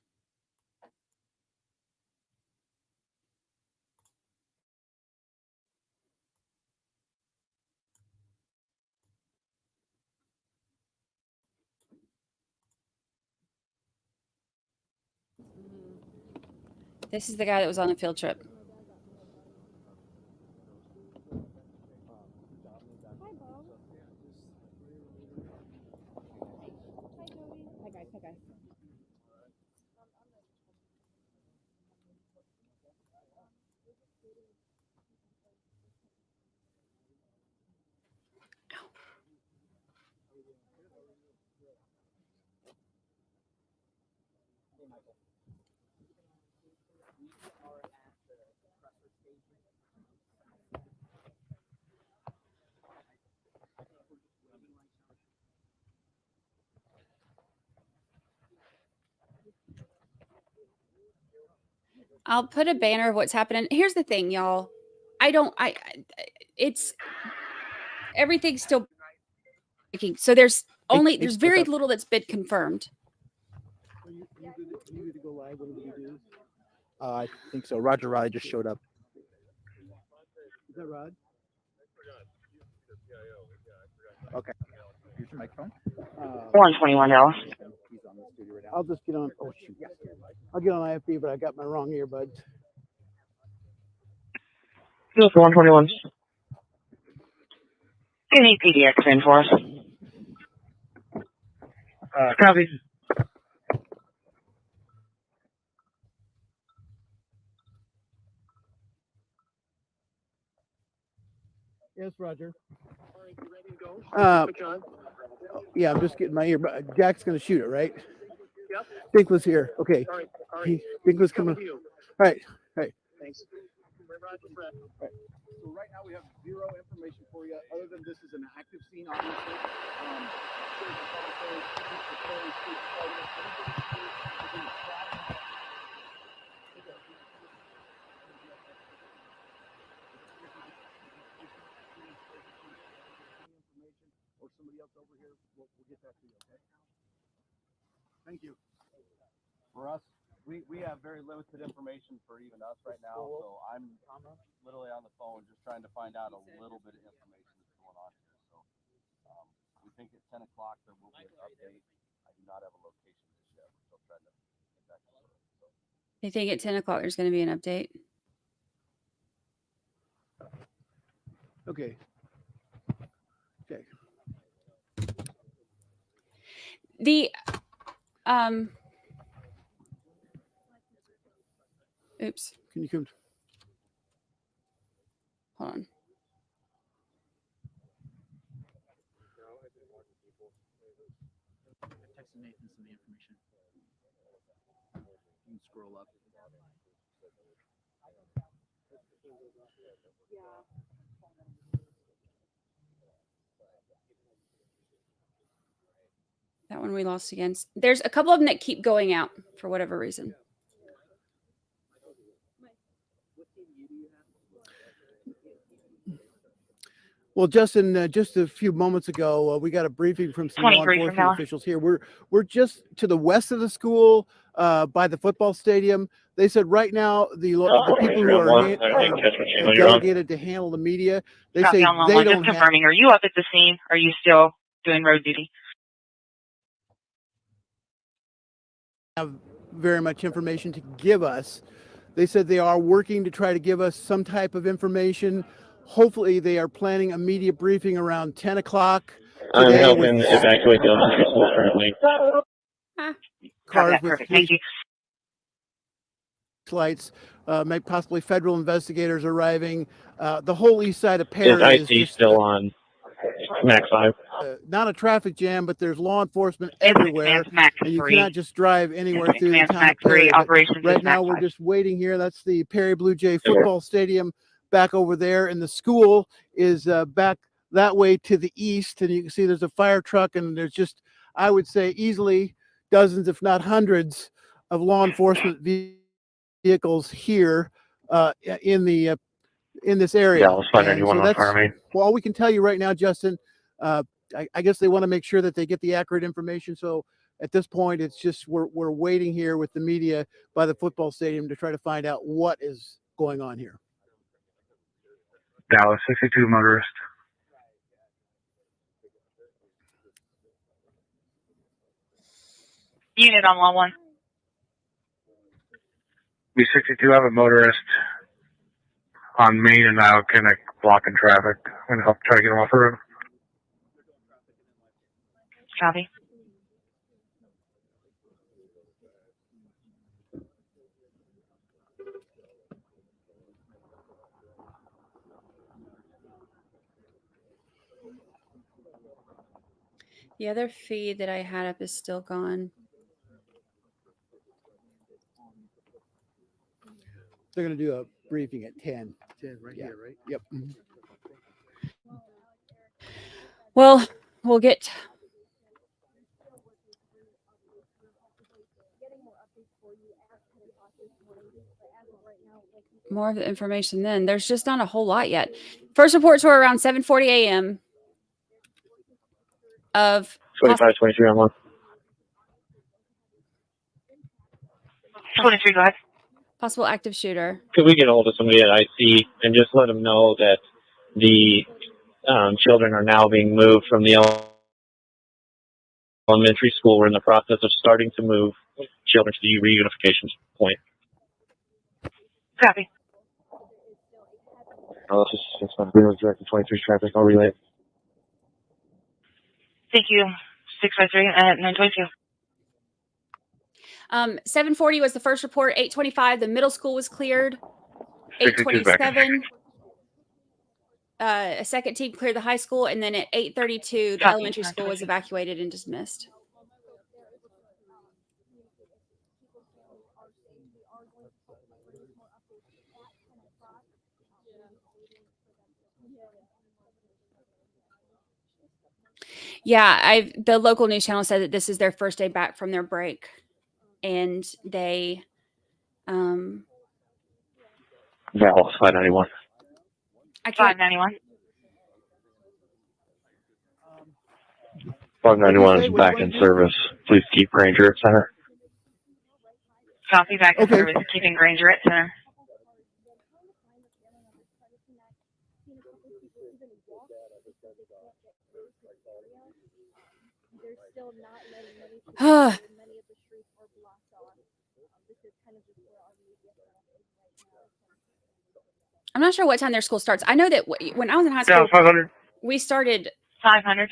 This is the guy that was on the field trip. I'll put a banner of what's happening. Here's the thing, y'all. It's everything's still breaking. So there's very little that's been confirmed. I think so. Roger Rod just showed up. Is that Rod? Okay. Here's your microphone. 121 Dallas. I'll just get on. Oh shoot! I'll get on IFB, but I got my wrong earbuds. Just 121. Any PDX in for us? Copy. Yes, Roger. Yeah, I'm just getting my ear. Jack's gonna shoot it, right? Yep. Dink was here. Okay. All right. Dink was coming. All right. Thanks. So right now we have zero information for you, other than this is an active scene, obviously. Or somebody else over here, we'll get that to you, okay? Thank you. For us, we have very limited information for even us right now, so I'm literally on the phone just trying to find out a little bit of information that's going on here. So we think at 10 o'clock there will be an update. I do not have a location just yet. We're still trying to get that confirmed. So. They think at 10 o'clock there's going to be an update. Okay. Okay. The oops. Can you come? Hold on. Text Nathan some of the information. You can scroll up. That one we lost again. There's a couple of them that keep going out for whatever reason. Well, Justin, just a few moments ago, we got a briefing from some law enforcement officials here. We're just to the west of the school, by the football stadium. They said right now the people who are delegated to handle the media, they say they don't just confirming. Are you up at the scene? Are you still doing road duty? have very much information to give us. They said they are working to try to give us some type of information. Hopefully, they are planning a media briefing around 10 o'clock today. I'm helping evacuate the elementary school currently. Cars with police lights, possibly federal investigators arriving. The whole east side of Perry is just still on Max 5. not a traffic jam, but there's law enforcement everywhere, and you cannot just drive anywhere through the town of Perry. Right now, we're just waiting here. That's the Perry Blue Jay football stadium back over there, and the school is back that way to the east, and you can see there's a fire truck, and there's just, I would say, easily dozens, if not hundreds, of law enforcement vehicles here in this area. Dallas 591 Farming. Well, all we can tell you right now, Justin. I guess they want to make sure that they get the accurate information. So at this point, it's just we're waiting here with the media by the football stadium to try to find out what is going on here. Dallas 62 motorist. Unit on 1-1. B62 have a motorist on Main and now kind of blocking traffic. I'm going to help try to get him off the road. Copy. The other feed that I had up is still gone. They're going to do a briefing at 10. 10 right here, right? Yep. Well, we'll get more of the information then. There's just not a whole lot yet. First reports were around 7:40 a.m. of 2523 on one. 23, go ahead. possible active shooter. Could we get hold of somebody at IC and just let them know that the children are now being moved from the elementary school? We're in the process of starting to move children to the reunification point. Copy. Oh, this is directed 23 traffic. I'll relay it. Thank you. 653 at 922. 7:40 was the first report. 8:25, the middle school was cleared. 8:27, a second team cleared the high school, and then at 8:32, the elementary school was evacuated and dismissed. Yeah, the local news channel said that this is their first day back from their break, and they Val 591. I can't 591. 591 is back in service. Please keep Granger at center. Copy, back in service, keeping Granger at center. I'm not sure what time their school starts. I know that when I was in high school, 500. we started 500.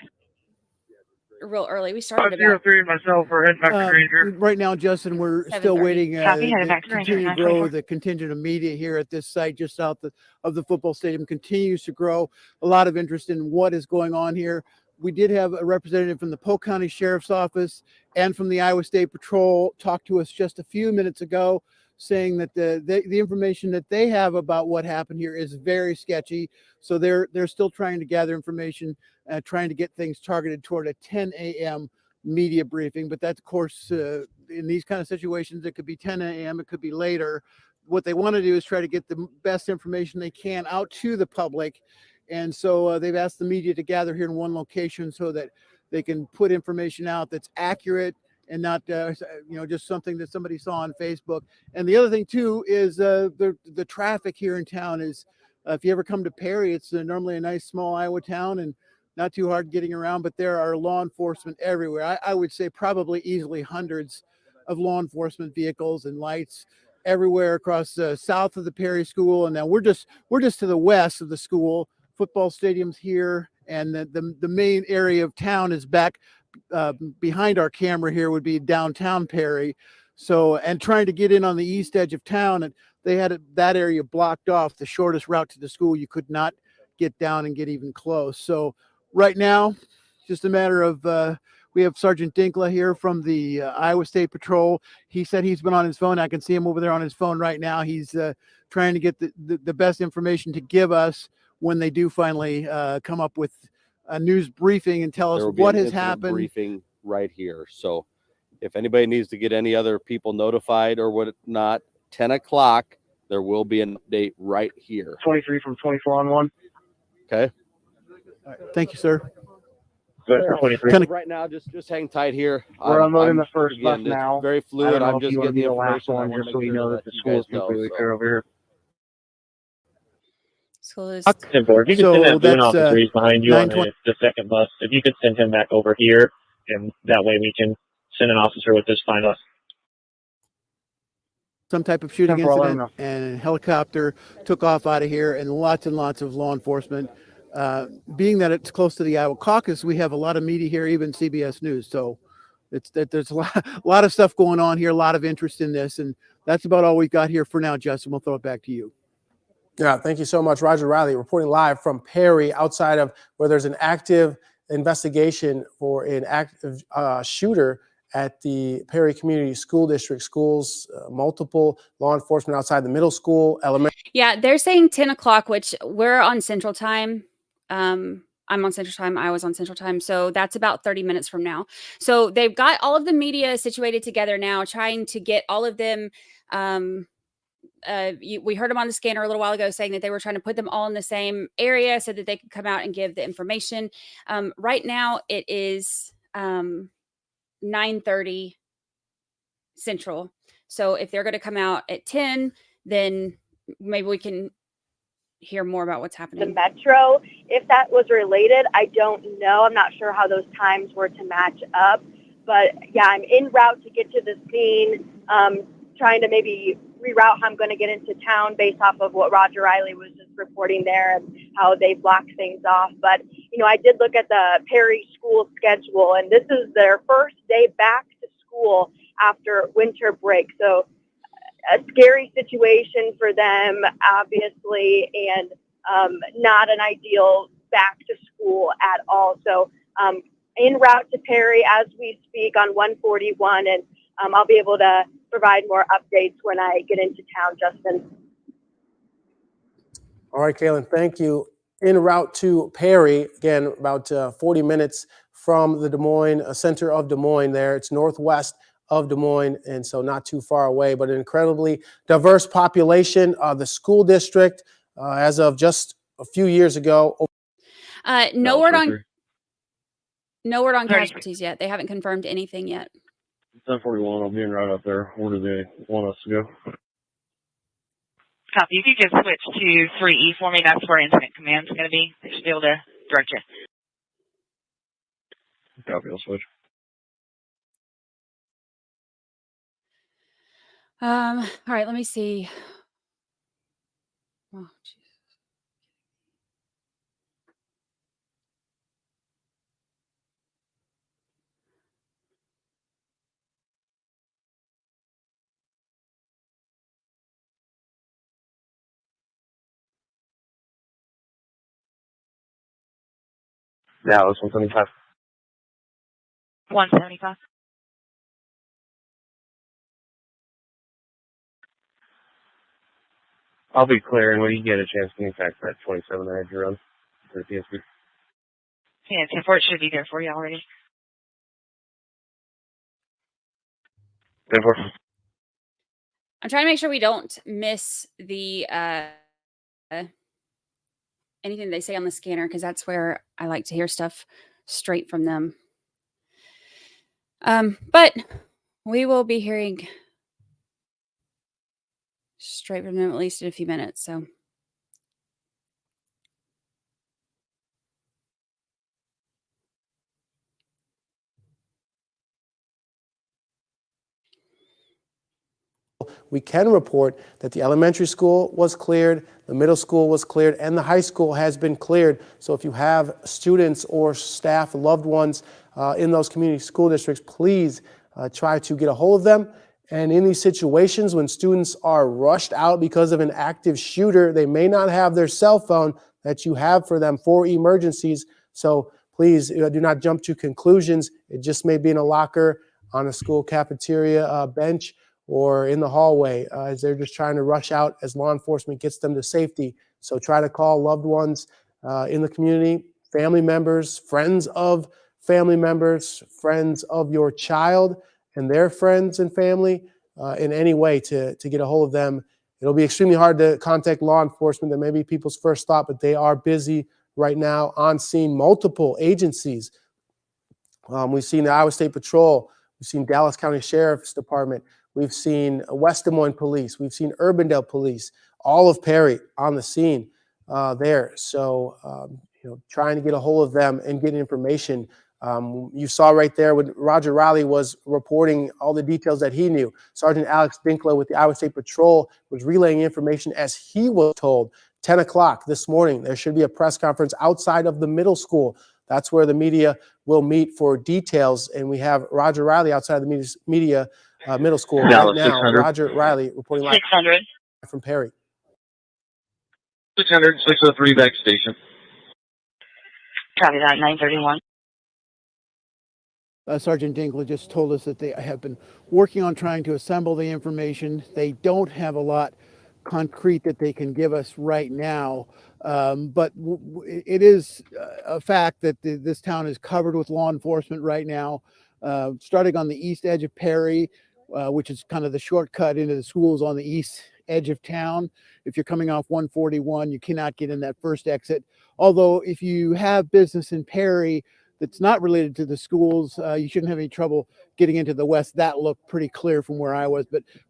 real early. We started about 503 and myself are heading back to Granger. Right now, Justin, we're still 7:30. waiting Copy, headed to back to Granger, continue to grow. 924. The contingent of media here at this site just south of the football stadium continues to grow. A lot of interest in what is going on here. We did have a representative from the Polk County Sheriff's Office and from the Iowa State Patrol talk to us just a few minutes ago, saying that the information that they have about what happened here is very sketchy. So they're still trying to gather information, trying to get things targeted toward a 10 a.m. media briefing. But that's, of course, in these kind of situations, it could be 10 a.m., it could be later. What they want to do is try to get the best information they can out to the public. And so they've asked the media to gather here in one location so that they can put information out that's accurate and not, just something that somebody saw on Facebook. And the other thing too is the traffic here in town is, if you ever come to Perry, it's normally a nice small Iowa town and not too hard getting around, but there are law enforcement everywhere. I would say probably easily hundreds of law enforcement vehicles and lights everywhere across south of the Perry School. And now we're just to the west of the school. Football stadium's here, and the main area of town is back behind our camera here would be downtown Perry. So, and trying to get in on the east edge of town, and they had that area blocked off, the shortest route to the school. You could not get down and get even close. So right now, just a matter of, we have Sergeant Dinkla here from the Iowa State Patrol. He said he's been on his phone. I can see him over there on his phone right now. He's trying to get the best information to give us when they do finally come up with a news briefing and tell us what has happened. Briefing right here. So if anybody needs to get any other people notified or whatnot, 10 o'clock, there will be an update right here. 23 from 24 on one. Okay. All right. Thank you, sir. Good. 23. Right now, just hang tight here. We're unloading the first bus it's now. Very I fluid. don't know I'm if just you want to getting be the the last information. I one, wanna just make so we sure know that let the you school is guys know, completely so. clear over here. School is. If you could send that Boone that's, officer, he's behind you on 920. the second bus. If you could send him back over here, and that way we can send an officer with this find us. some type of shooting 10-4 alarm incident, and a helicopter took off out of here, and lots of law enforcement. Being that it's close to the Iowa caucus, we have a lot of media here, even CBS News. So there's a lot of stuff going on here, a lot of interest in this, and that's about all we've got here for now, Justin. We'll throw it back to you. Yeah, thank you so much. Roger Riley reporting live from Perry, outside of where there's an active investigation for an active shooter at the Perry Community School District schools, multiple law enforcement outside the middle school, elementary. Yeah, they're saying 10 o'clock, which we're on Central Time. I'm on Central Time. I was on Central Time. So that's about 30 minutes from now. So they've got all of the media situated together now, trying to get all of them. We heard them on the scanner a little while ago saying that they were trying to put them all in the same area so that they could come out and give the information. Right now it is 9:30 Central. So if they're going to come out at 10, then maybe we can hear more about what's happening. The metro, if that was related, I don't know. I'm not sure how those times were to match up. But yeah, I'm en route to get to the scene, trying to maybe reroute how I'm going to get into town based off of what Roger Riley was just reporting there and how they blocked things off. But, you know, I did look at the Perry school schedule, and this is their first day back to school after winter break. So a scary situation for them, obviously, and not an ideal back to school at all. So en route to Perry as we speak on 141, and I'll be able to provide more updates when I get into town, Justin. All right, Kaylin, thank you. En route to Perry, again, about 40 minutes from the Des Moines, center of Des Moines there. It's northwest of Des Moines, and so not too far away, but an incredibly diverse population. The school district, as of just a few years ago. No word on casualties yet. They haven't confirmed anything yet. 1041, I'll be in right up there. Where do they want us to go? Copy. If you just switch to 3E for me, that's where Incident Command's going to be. They should be able to direct you. Copy, I'll switch. All right, let me see. Oh, geez. Dallas, 175. 175. I'll be clear, and when you get a chance, can you fax that 27 I had you run for the PSP? Yeah, 10-4, it should be there for you already. 10-4. I'm trying to make sure we don't miss the anything they say on the scanner, because that's where I like to hear stuff straight from them. But we will be hearing straight from them at least in a few minutes. So we can report that the elementary school was cleared, the middle school was cleared, and the high school has been cleared. So if you have students or staff, loved ones in those community school districts, please try to get a hold of them. And in these situations, when students are rushed out because of an active shooter, they may not have their cell phone that you have for them for emergencies. So please do not jump to conclusions. It just may be in a locker, on a school cafeteria bench, or in the hallway, as they're just trying to rush out as law enforcement gets them to safety. So try to call loved ones in the community, family members, friends of family members, friends of your child and their friends and family in any way to get a hold of them. It'll be extremely hard to contact law enforcement. That may be people's first thought, but they are busy right now on scene, multiple agencies. We've seen the Iowa State Patrol. We've seen Dallas County Sheriff's Department. We've seen West Des Moines Police. We've seen Urbandale Police, all of Perry on the scene there. So, trying to get a hold of them and get information You saw right there when Roger Riley was reporting all the details that he knew. Sergeant Alex Dinkler with the Iowa State Patrol was relaying information as he was told. 10 o'clock this morning, there should be a press conference outside of the middle school. That's where the media will meet for details. And we have Roger Riley outside of the middle school right now. 600. Roger Riley reporting live 600. from Perry. 600, 603 back station. Copy that, 931. Sergeant Dinkler just told us that they have been working on trying to assemble the information. They don't have a lot concrete that they can give us right now, but it is a fact that this town is covered with law enforcement right now, starting on the east edge of Perry, which is kind of the shortcut into the schools on the east edge of town. If you're coming off 141, you cannot get in that first exit. Although if you have business in Perry that's not related to the schools, you shouldn't have any trouble getting into the west. That looked pretty clear from where I was.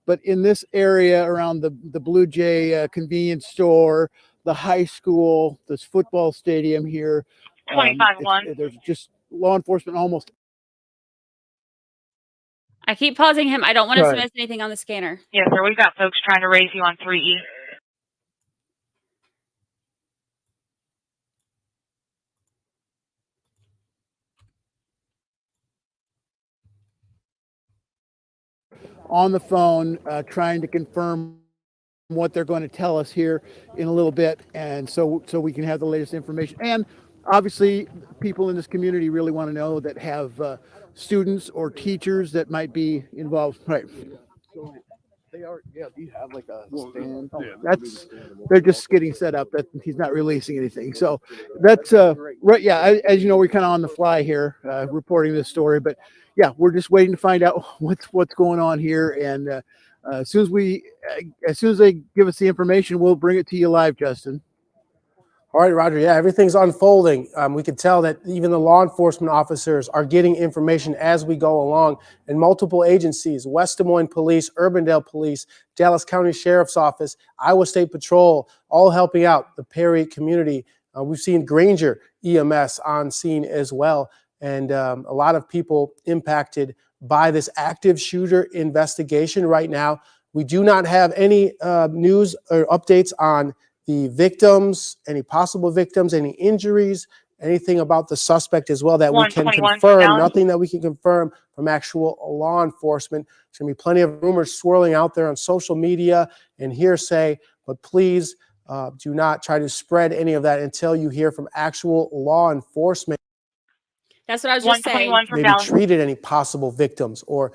But in this area around the Blue Jay convenience store, the high school, this football stadium here, 25-1. there's just law enforcement almost. I keep pausing him. I don't want us to Right. miss anything on the scanner. Yes, sir. We've got folks trying to raise you on 3E. On the phone trying to confirm what they're going to tell us here in a little bit, and so we can have the latest information. And obviously people in this community really want to know that have students or teachers that might be involved. Right. So they are, yeah, do you have like a stand? That's, they're just getting set up. That he's not releasing anything. So that's right. Yeah, as you know, we're kind of on the fly here reporting this story, but yeah, we're just waiting to find out what's going on here. And as soon as they give us the information, we'll bring it to you live, Justin. All right, Roger. Yeah, everything's unfolding. We can tell that even the law enforcement officers are getting information as we go along, and multiple agencies, West Des Moines Police, Urbandale Police, Dallas County Sheriff's Office, Iowa State Patrol, all helping out the Perry community. We've seen Granger EMS on scene as well, and a lot of people impacted by this active shooter investigation right now. We do not have any news or updates on the victims, any possible victims, any injuries, anything about the suspect as well that we can confirm. Nothing that we can confirm from actual law enforcement. There's going to be plenty of rumors swirling out there on social media and hearsay, but please do not try to spread any of that until you hear from actual law enforcement. That's what I was just saying. Maybe treated any possible victims or,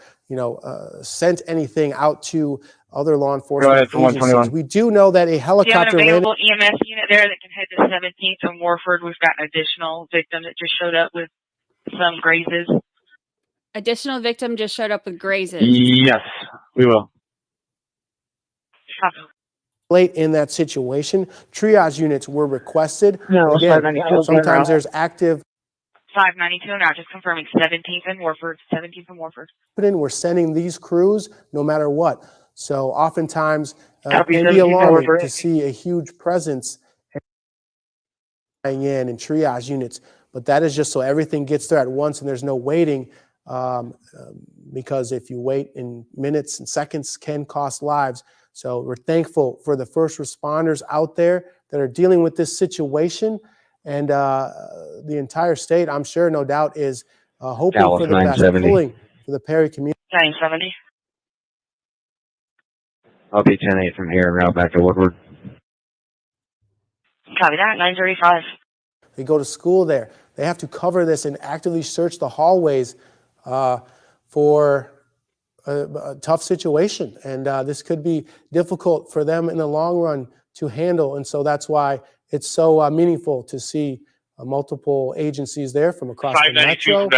sent anything out to other law enforcement agencies. We do know that a helicopter Do you have an landed. available EMS unit there that can head to 17th and Warford? We've got an additional victim that just showed up with some grazes. Additional victim just showed up with grazes. Yes, we will. Late in that situation, triage units were requested. No, Again, 592. sometimes there's active. 592 now, just confirming 17th and Warford. 17th and Warford. We're sending these crews no matter what. So oftentimes it Copy, can be 17th alarming Warford. to see a huge presence in triage units. But that is just so everything gets there at once and there's no waiting, because if you wait in minutes and seconds can cost lives. So we're thankful for the first responders out there that are dealing with this situation. And the entire state, I'm sure, no doubt, is hoping Dallas for the best, 970. pulling for the Perry community. 970. I'll be 10-8 from here and route back to Woodward. Copy that, 935. They go to school there. They have to cover this and actively search the hallways for a tough situation. And this could be difficult for them in the long run to handle. And so that's why it's so meaningful to see multiple agencies there from across the metro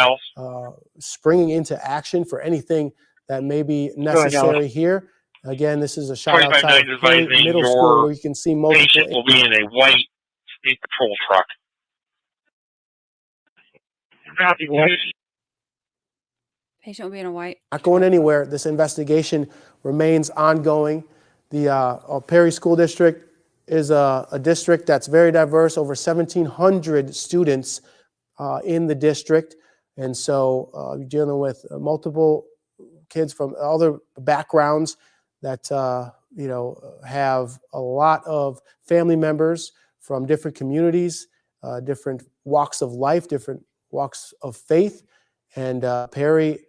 springing into action for anything that may be necessary here. Again, this is a shot outside of Perry Middle School where you can see multiple. Patient will be in a white state patrol truck. Patient will be in a white. Not going anywhere. This investigation remains ongoing. The Perry School District is a district that's very diverse, over 1,700 students in the district. And so you're dealing with multiple kids from other backgrounds that, have a lot of family members from different communities, different walks of life, different walks of faith. And Perry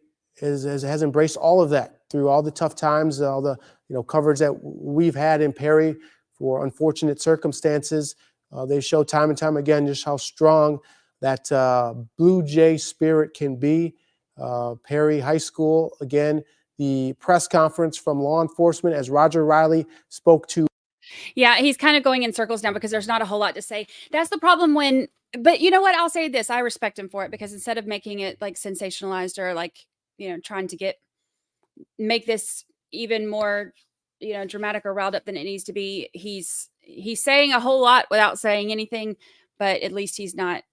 has embraced all of that through all the tough times, all the coverage that we've had in Perry for unfortunate circumstances. They show time and time again just how strong that Blue Jay spirit can be. Perry High School, again, the press conference from law enforcement as Roger Riley spoke to. Yeah, he's kind of going in circles now because there's not a whole lot to say. That's the problem but you know what? I'll say this. I respect him for it because instead of making it like sensationalized or like, trying to make this even more, dramatic or riled up than it needs to be, he's saying a whole lot without saying anything, but at least he's not,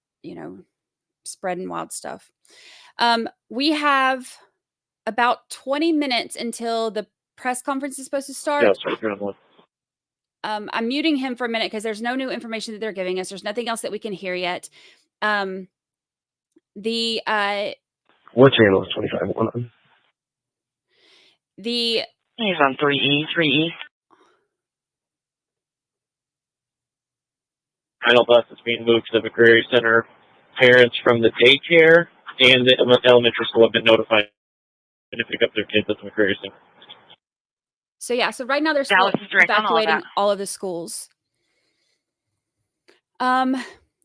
spreading wild stuff. We have about 20 minutes until the press conference is supposed to start. Yeah, sorry, I'm muting him for a minute because there's no new information that they're giving us. There's nothing else that we can hear yet. What channel is 25 on? He's on 3E. Final bus is being moved to the McCreary Center. Parents from the daycare and the elementary school have been notified to pick up their kids at the McCreary Center. So yeah, so right now they're still evacuating all of the schools.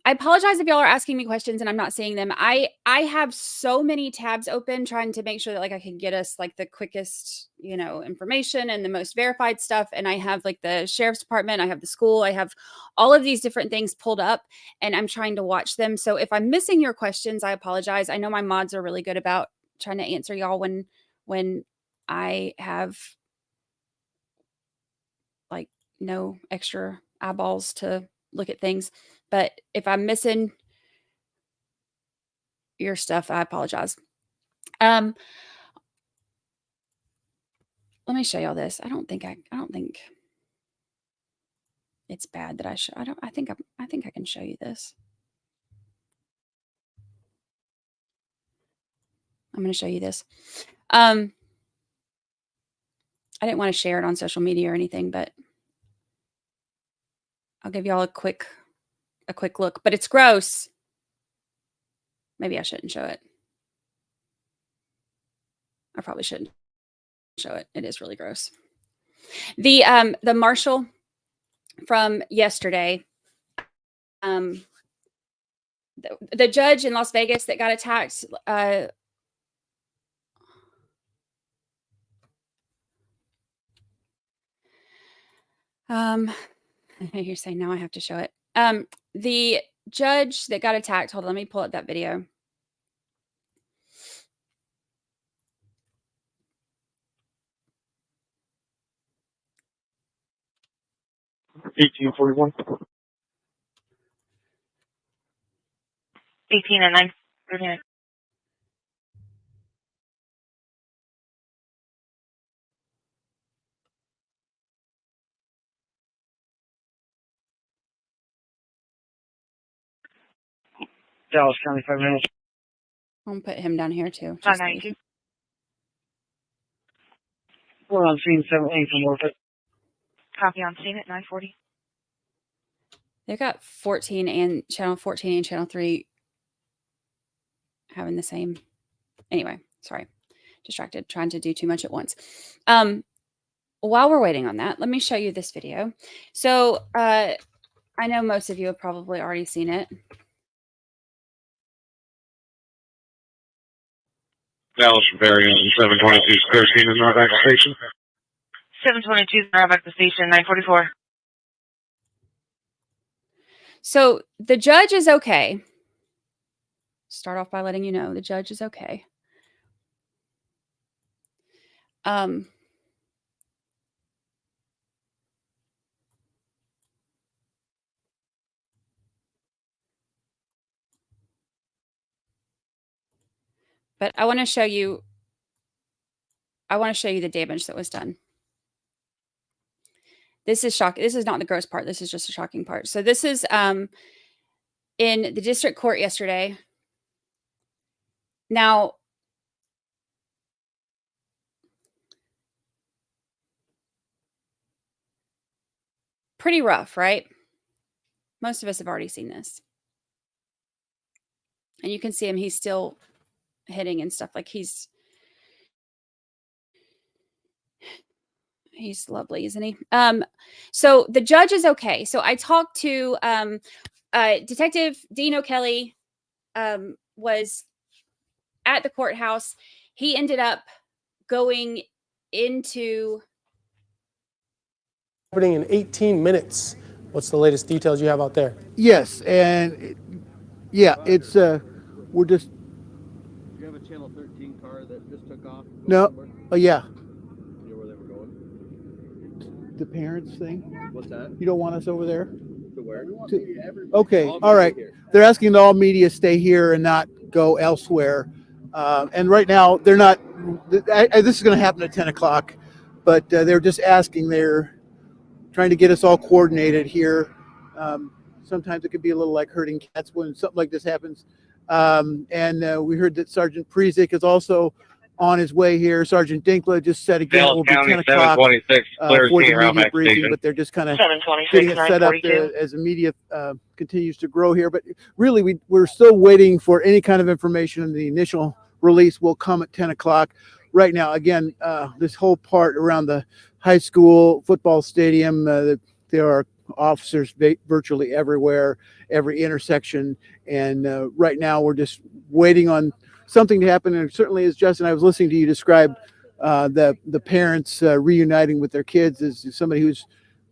I apologize if y'all are asking me questions and I'm not seeing them. I have so many tabs open trying to make sure that like I can get us like the quickest, information and the most verified stuff. And I have like the sheriff's department, I have the school, I have all of these different things pulled up and I'm trying to watch them. So if I'm missing your questions, I apologize. I know my mods are really good about trying to answer y'all when I have like no extra eyeballs to look at things. But if I'm missing your stuff, I apologize. Let me show y'all this. I don't think it's bad that I think I can show you this. I'm going to show you this. I didn't want to share it on social media or anything, but I'll give y'all a quick look, but it's gross. Maybe I shouldn't show it. I probably shouldn't show it. It is really gross. The marshal from yesterday, the judge in Las Vegas that got attacked, you're saying now I have to show it. The judge that got attacked, hold on, let me pull up that video. $18.41. 18 and 9. Okay. Dallas County 5 minutes. I'm gonna put him down here too. 592. We're on scene 17 from Warford. Copy on scene at 940. They've got 14 and channel 14 and channel 3 having the same. Anyway, sorry. Distracted, trying to do too much at once. While we're waiting on that, let me show you this video. So I know most of you have probably already seen it. Dallas variant 722 13 in North Station. 722 North Station, 944. So the judge is okay. Start off by letting you know the judge is okay. But I want to show you the damage that was done. This is shocking. This is not the gross part. This is just a shocking part. So this is in the district court yesterday. Now, pretty rough, right? Most of us have already seen this. And you can see him, he's still hitting and stuff. Like he's lovely, isn't he? So the judge is okay. So I talked to Detective Dean O'Kelly, was at the courthouse. He ended up going into Happening in 18 minutes. What's the latest details you have out there? Yes, and yeah, it's we're just. Do you have a Channel 13 car that just took off? No. Oh yeah. You know where they were going? The parents thing. What's that? You don't want us over there? To where? Okay. All right. They're asking all media stay here and not go elsewhere. And right now they're not. This is going to happen at 10 o'clock, but they're just asking. They're trying to get us all coordinated here. Sometimes it could be a little like herding cats when something like this happens. And we heard that Sergeant Prezik is also on his way here. Sergeant Dinkla just said again it will be 10 o'clock for the media briefing, but they're just kind of getting it set up as the media continues to grow here. But really, we're still waiting for any kind of information, and the initial release will come at 10 o'clock. Right now, again, this whole part around the high school football stadium, there are officers virtually everywhere, every intersection. And right now we're just waiting on something to happen. And certainly, as Justin, I was listening to you describe the parents reuniting with their kids. As somebody who's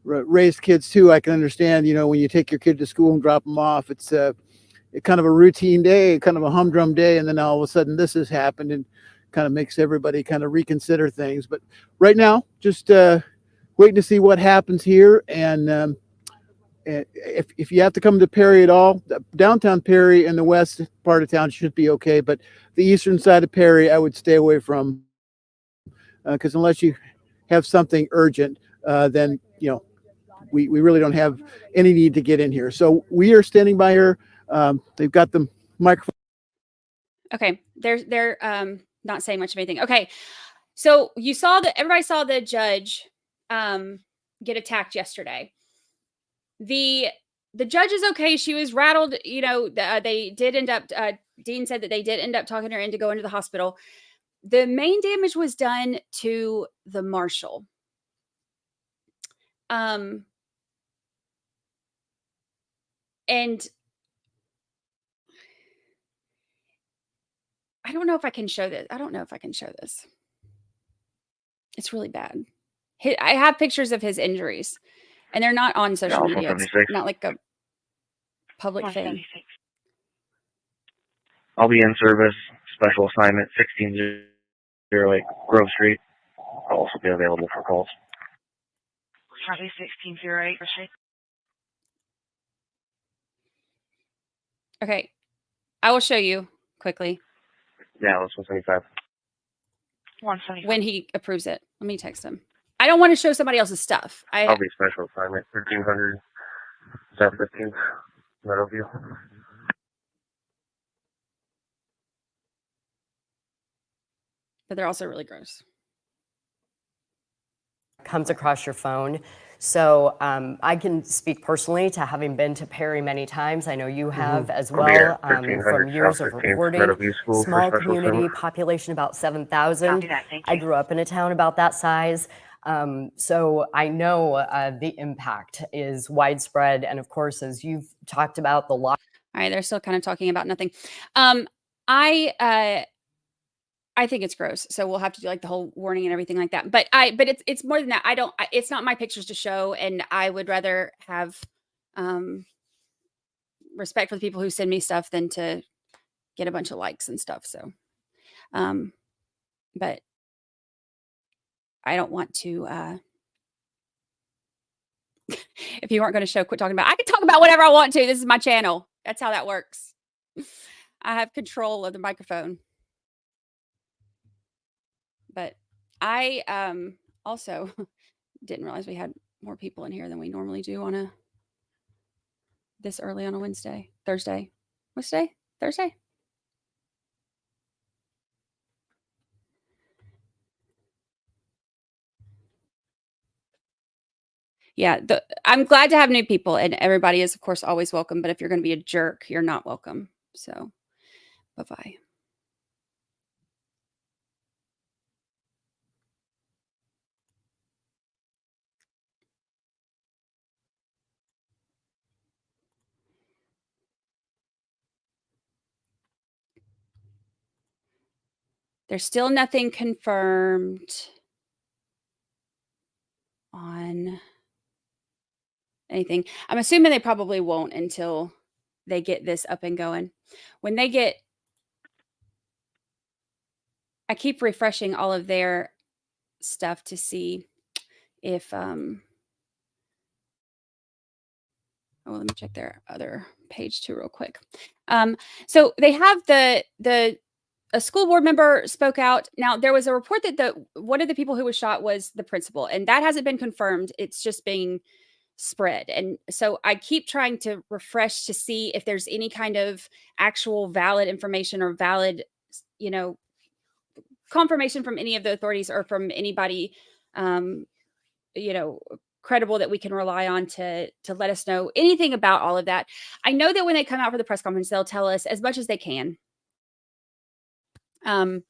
raised kids too, I can understand, when you take your kid to school and drop them off, it's kind of a routine day, kind of a humdrum day. And then all of a sudden this has happened and kind of makes everybody kind of reconsider things. But right now, just waiting to see what happens here. And if you have to come to Perry at all, downtown Perry and the west part of town should be okay. But the eastern side of Perry, I would stay away from, because unless you have something urgent, then, we really don't have any need to get in here. So we are standing by here. They've got the microphone. Okay, they're not saying much of anything. Okay, so you saw that everybody saw the judge get attacked yesterday. The judge is okay. She was rattled. They did end up. Dean said that they did end up talking her into going to the hospital. The main damage was done to the marshal. And I don't know if I can show this. It's really bad. I have pictures of his injuries, and they're not on social media. It's not like a public thing. I'll be in service, special assignment, 1608 Grove Street. I'll also be available for calls. Copy 1608. Okay, I will show you quickly. Yeah, that's 175. 175. When he approves it. Let me text him. I don't want to show somebody else's stuff. I'll be special assignment, 1300 South 15th, Meadowview. But they're also really gross. Comes across your phone. So I can speak personally to having been to Perry many times. I know you have as well, from years of reporting. Small community, population about 7,000. I grew up in a town about that size. So I know the impact is widespread. And of course, as you've talked about the law. All right, they're still kind of talking about nothing. I think it's gross. So we'll have to do like the whole warning and everything like that. But it's more than that. It's not my pictures to show. And I would rather have respect for the people who send me stuff than to get a bunch of likes and stuff. So, but I don't want to, if you weren't going to show, quit talking about, I can talk about whatever I want to. This is my channel. That's how that works. I have control of the microphone. But I also didn't realize we had more people in here than we normally do on this early on a Thursday. What's today? Thursday? Yeah, I'm glad to have new people, and everybody is, of course, always welcome. But if you're going to be a jerk, you're not welcome. So, bye-bye. There's still nothing confirmed on anything. I'm assuming they probably won't until they get this up and going. When they get, I keep refreshing all of their stuff to see if, oh, let me check their other page too real quick. So they have a school board member spoke out. Now, there was a report that one of the people who was shot was the principal, and that hasn't been confirmed. It's just being spread. And so I keep trying to refresh to see if there's any kind of actual valid information or valid, confirmation from any of the authorities or from anybody, credible that we can rely on to let us know anything about all of that. I know that when they come out for the press conference, they'll tell us as much as they can. And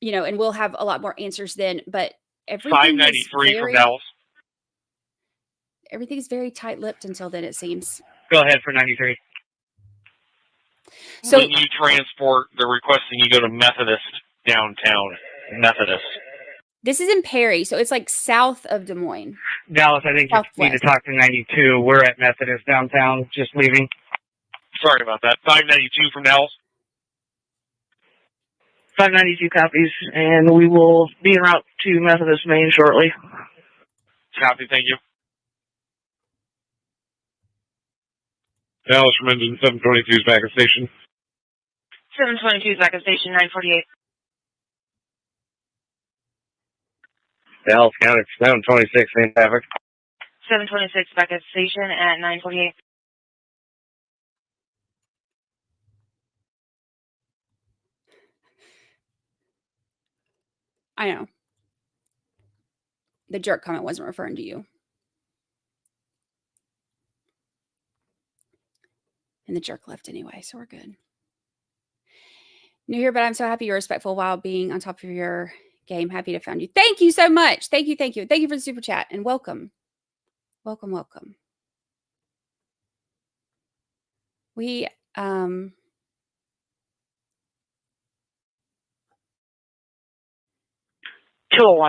we'll have a lot more answers then, but everything is 593 from Dallas. Everything's very tight-lipped until then, it seems. Go ahead for 93. So when you transport, they're requesting you go to Methodist downtown. Methodist. This is in Perry, so it's like south of Des Moines. Dallas, I think you need to talk to 92. We're at Methodist downtown, just leaving. Sorry about that. 592 from Dallas. 592 copies, and we will be en route to Methodist Main shortly. Copy, thank you. Dallas from engine 722 is back at station. 722 is back at station 948. Dallas County 726 in traffic. 726 back at station at 948. I know. The jerk comment wasn't referring to you. And the jerk left anyway, so we're good. New here, but I'm so happy you're respectful while being on top of your game. Happy to find you. Thank you so much. Thank you. Thank you. Thank you for the super chat and welcome. Welcome, welcome. We, 201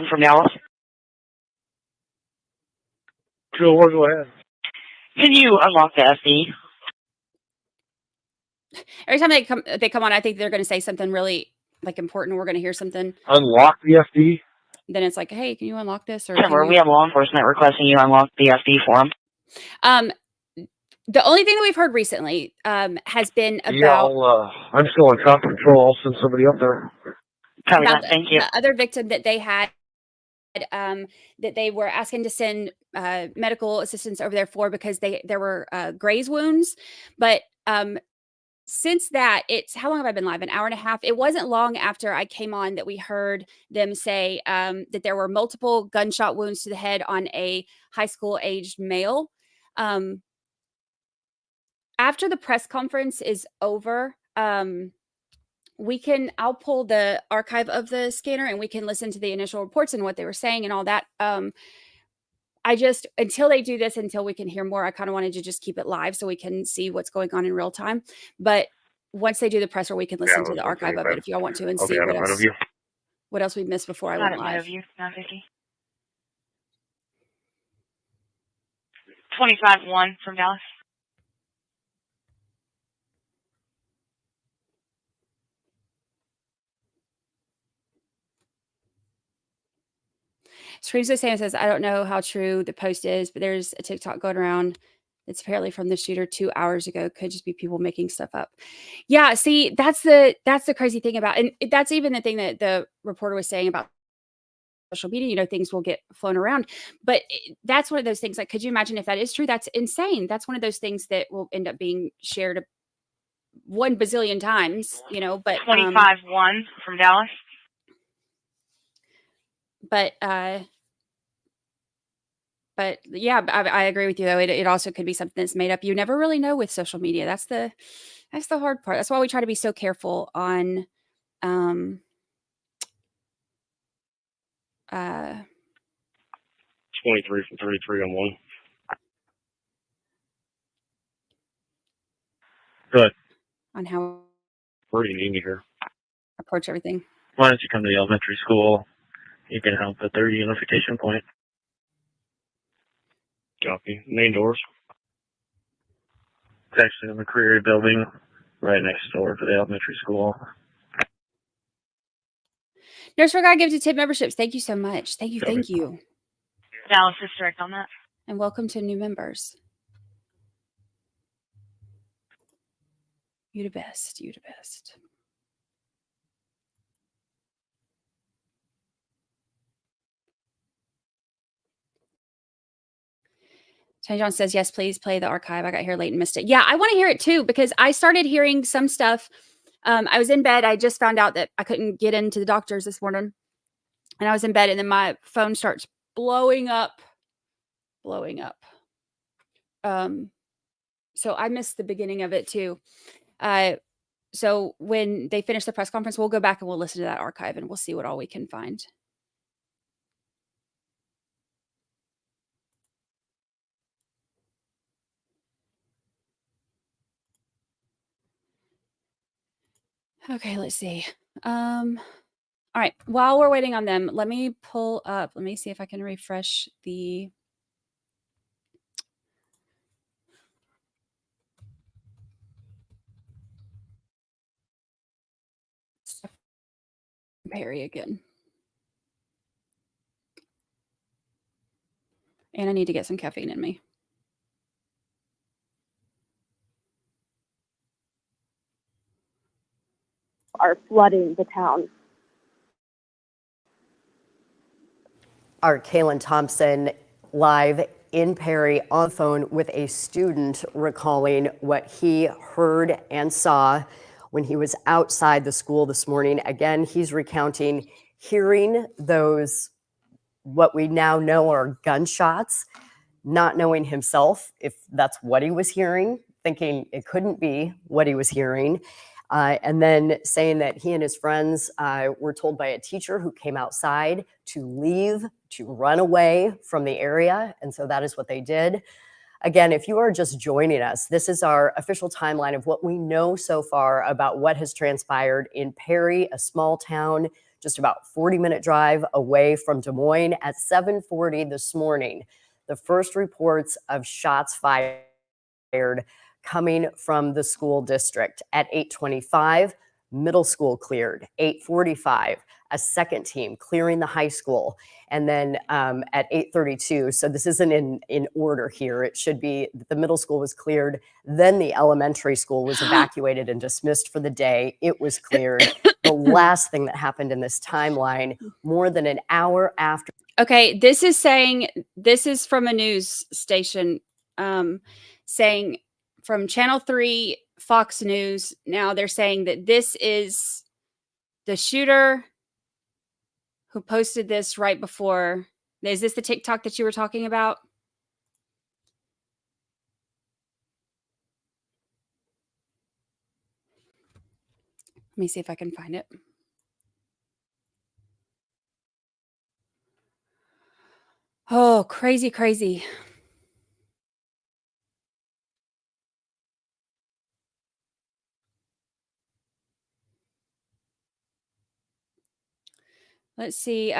from Dallas. 201, go ahead. Can you unlock the SD? Every time they come on, I think they're going to say something really important. We're going to hear something. Unlock the FD? Then it's like, hey, can you unlock this? Or We have law enforcement requesting you unlock the FD for them. The only thing that we've heard recently has been about. Yeah, I'm still on top control. I'll send somebody up there. Thank you. The other victim that they had, that they were asking to send medical assistance over there for because there were graze wounds, but since that, it's how long have I been live? An hour and a half. It wasn't long after I came on that we heard them say that there were multiple gunshot wounds to the head on a high school aged male. After the press conference is over, I'll pull the archive of the scanner and we can listen to the initial reports and what they were saying and all that. Until they do this, until we can hear more, I kind of wanted to just keep it live so we can see what's going on in real time. But once they do the presser, we can listen to the archive of it if y'all want to and see what else we missed before I went live. 950. 25-1 from Dallas. Screams of Sam says, I don't know how true the post is, but there's a TikTok going around. It's apparently from the shooter 2 hours ago. Could just be people making stuff up. Yeah, see, that's the crazy thing about, and that's even the thing that the reporter was saying about social media. Things will get flown around, but that's one of those things. Like, could you imagine if that is true? That's insane. That's one of those things that will end up being shared 1 bazillion times. But 25-1 from Dallas. But But yeah, I agree with you though. It also could be something that's made up. You never really know with social media. That's the hard part. That's why we try to be so careful on 23 from 33 on one. Good. on how Where do you need me here? approach everything. Why don't you come to the elementary school? You can help at their unification point. Copy. Main doors. It's actually in the career building right next door to the elementary school. Nurse for God gives you 10 memberships. Thank you so much. Thank you. Copy. Thank you. Dallas is direct on that. And welcome to new members. You the best. You the best. Tony John says, yes, please play the archive. I got here late and missed it. Yeah, I want to hear it too, because I started hearing some stuff. I was in bed. I just found out that I couldn't get into the doctor's this morning. And I was in bed, and then my phone starts blowing up. So I missed the beginning of it too. So when they finish the press conference, we'll go back and we'll listen to that archive, and we'll see what all we can find. Okay, let's see. All right, while we're waiting on them, let me pull up. Let me see if I can refresh the Perry again. And I need to get some caffeine in me. Are flooding the town. Our Kaylin Thompson live in Perry on the phone with a student recalling what he heard and saw when he was outside the school this morning. Again, he's recounting hearing those, what we now know are gunshots, not knowing himself if that's what he was hearing, thinking it couldn't be what he was hearing. And then saying that he and his friends were told by a teacher who came outside to leave, to run away from the area. And so that is what they did. Again, if you are just joining us, this is our official timeline of what we know so far about what has transpired in Perry, a small town, just about 40-minute drive away from Des Moines. At 7:40 this morning, the first reports of shots fired coming from the school district. At 8:25, middle school cleared. 8:45, a second team clearing the high school. And then at 8:32, so this isn't in order here. It should be the middle school was cleared. Then the elementary school was evacuated and dismissed for the day. It was cleared. The last thing that happened in this timeline, more than an hour after. Okay, this is from a news station saying from Channel 3, Fox News. Now they're saying that this is the shooter who posted this right before. Is this the TikTok that you were talking about? Let me see if I can find it. Oh, crazy, crazy. Let's see.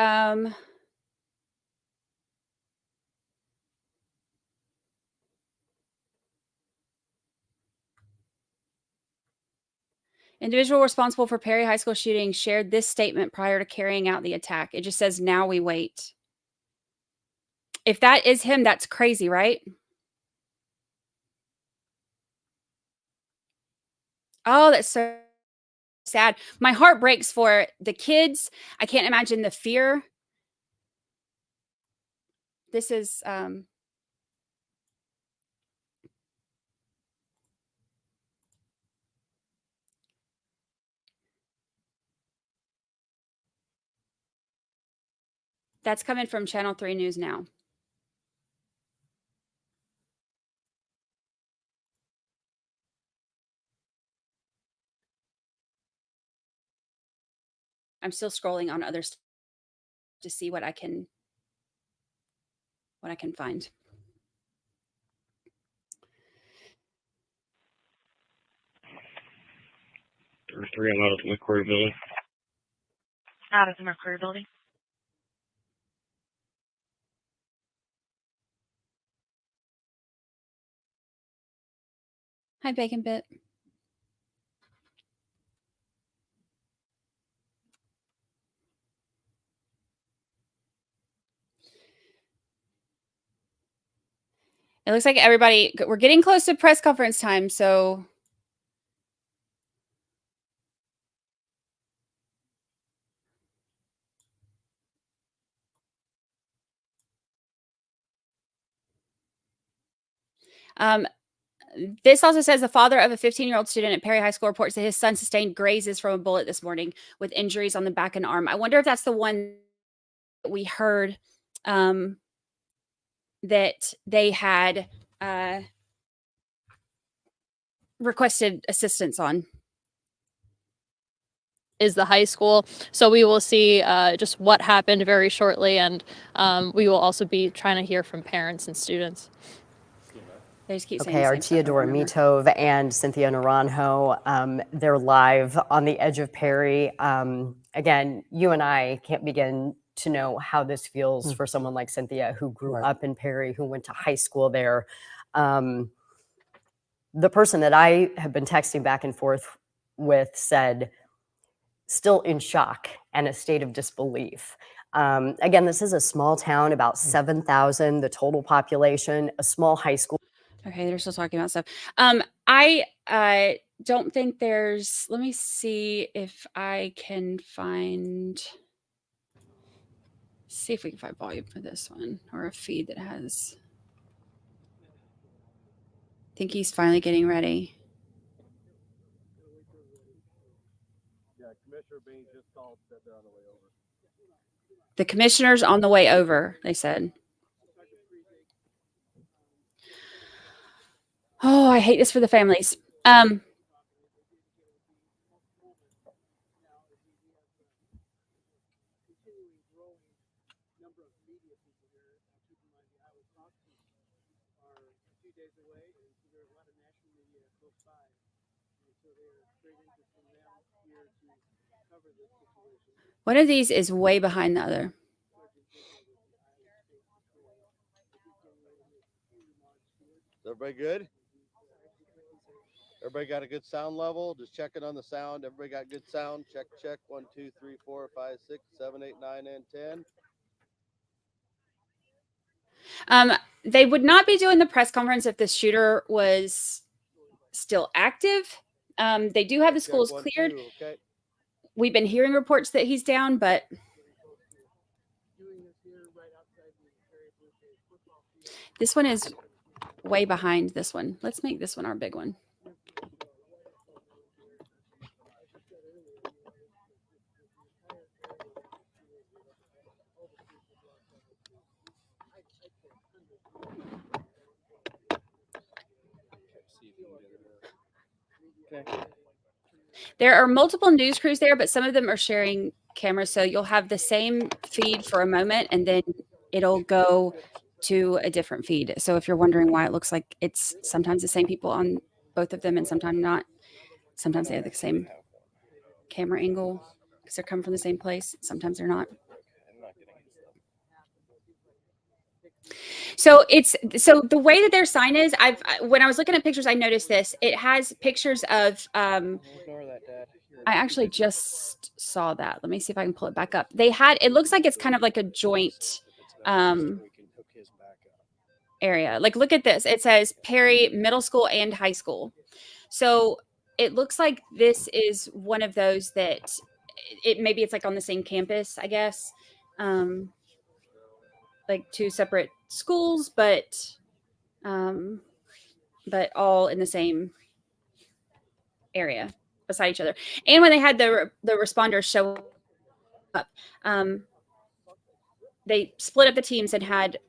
Individual responsible for Perry High School shooting shared this statement prior to carrying out the attack. It just says, now we wait. If that is him, that's crazy, right? Oh, that's so sad. My heart breaks for the kids. I can't imagine the fear. This is that's coming from Channel 3 News now. I'm still scrolling on other stuff to see what I can find. There were 3 on out of the McCory building. Out of the McCory building. Hi, Bacon Bit. It looks like we're getting close to press conference time, so this also says the father of a 15-year-old student at Perry High School reports that his son sustained grazes from a bullet this morning with injuries on the back and arm. I wonder if that's the one that we heard that they had requested assistance on. Is the high school. So we will see just what happened very shortly, and we will also be trying to hear from parents and students. They just keep Okay, Artia Doromitov and Cynthia Naranjo, they're live on the edge of Perry. Again, you and I can't begin to know how this feels for someone like Cynthia, who grew up in Perry, who went to high school there. The person that I have been texting back and forth with said, still in shock and a state of disbelief. Again, this is a small town, about 7,000, the total population, a small high school. Okay, they're still talking about stuff. I don't think there's, let me see if I can see if we can find volume for this one or a feed that has, I think he's finally getting ready. Yeah, Commissioner Bain just called, said they're on the way over. The commissioner's on the way over, they said. Oh, I hate this for the families. One of these is way behind the other. Is everybody good? Everybody got a good sound level? Just checking on the sound. Everybody got good sound? Check, check. 1, 2, 3, 4, 5, 6, 7, 8, 9, and 10. They would not be doing the press conference if the shooter was still active. They do have the schools cleared. 2, okay. We've been hearing reports that he's down, but this one is way behind this one. Let's make this one our big one. Okay. There are multiple news crews there, but some of them are sharing cameras. So you'll have the same feed for a moment and then it'll go to a different feed. So if you're wondering why it looks like it's sometimes the same people on both of them and sometimes not, sometimes they have the same camera angle because they're coming from the same place. Sometimes they're not. So the way that their sign is, when I was looking at pictures, I noticed this. It has pictures of I actually just saw that. Let me see if I can pull it back up. It looks like it's kind of like a joint area. Like, look at this. It says Perry Middle School and High School. So it looks like this is one of those that maybe it's like on the same campus, I guess. Like 2 separate schools, but all in the same area beside each other. And when they had the responders show up, they split up the teams and had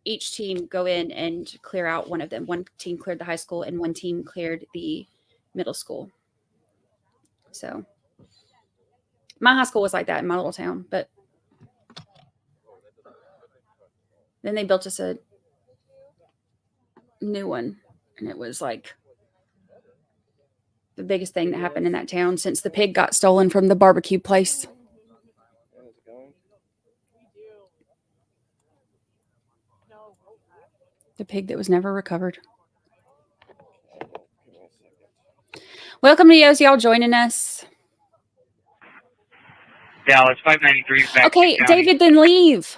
each team go in and clear out one of them. One team cleared the high school and one team cleared the middle school. So My high school was like that in my little town, but then they built us a new one, and it was like the biggest thing that happened in that town since the pig got stolen from the barbecue place. The pig that was never recovered. Welcome to Yosi, y'all joining us. Dallas 593 back. Okay, David, then leave.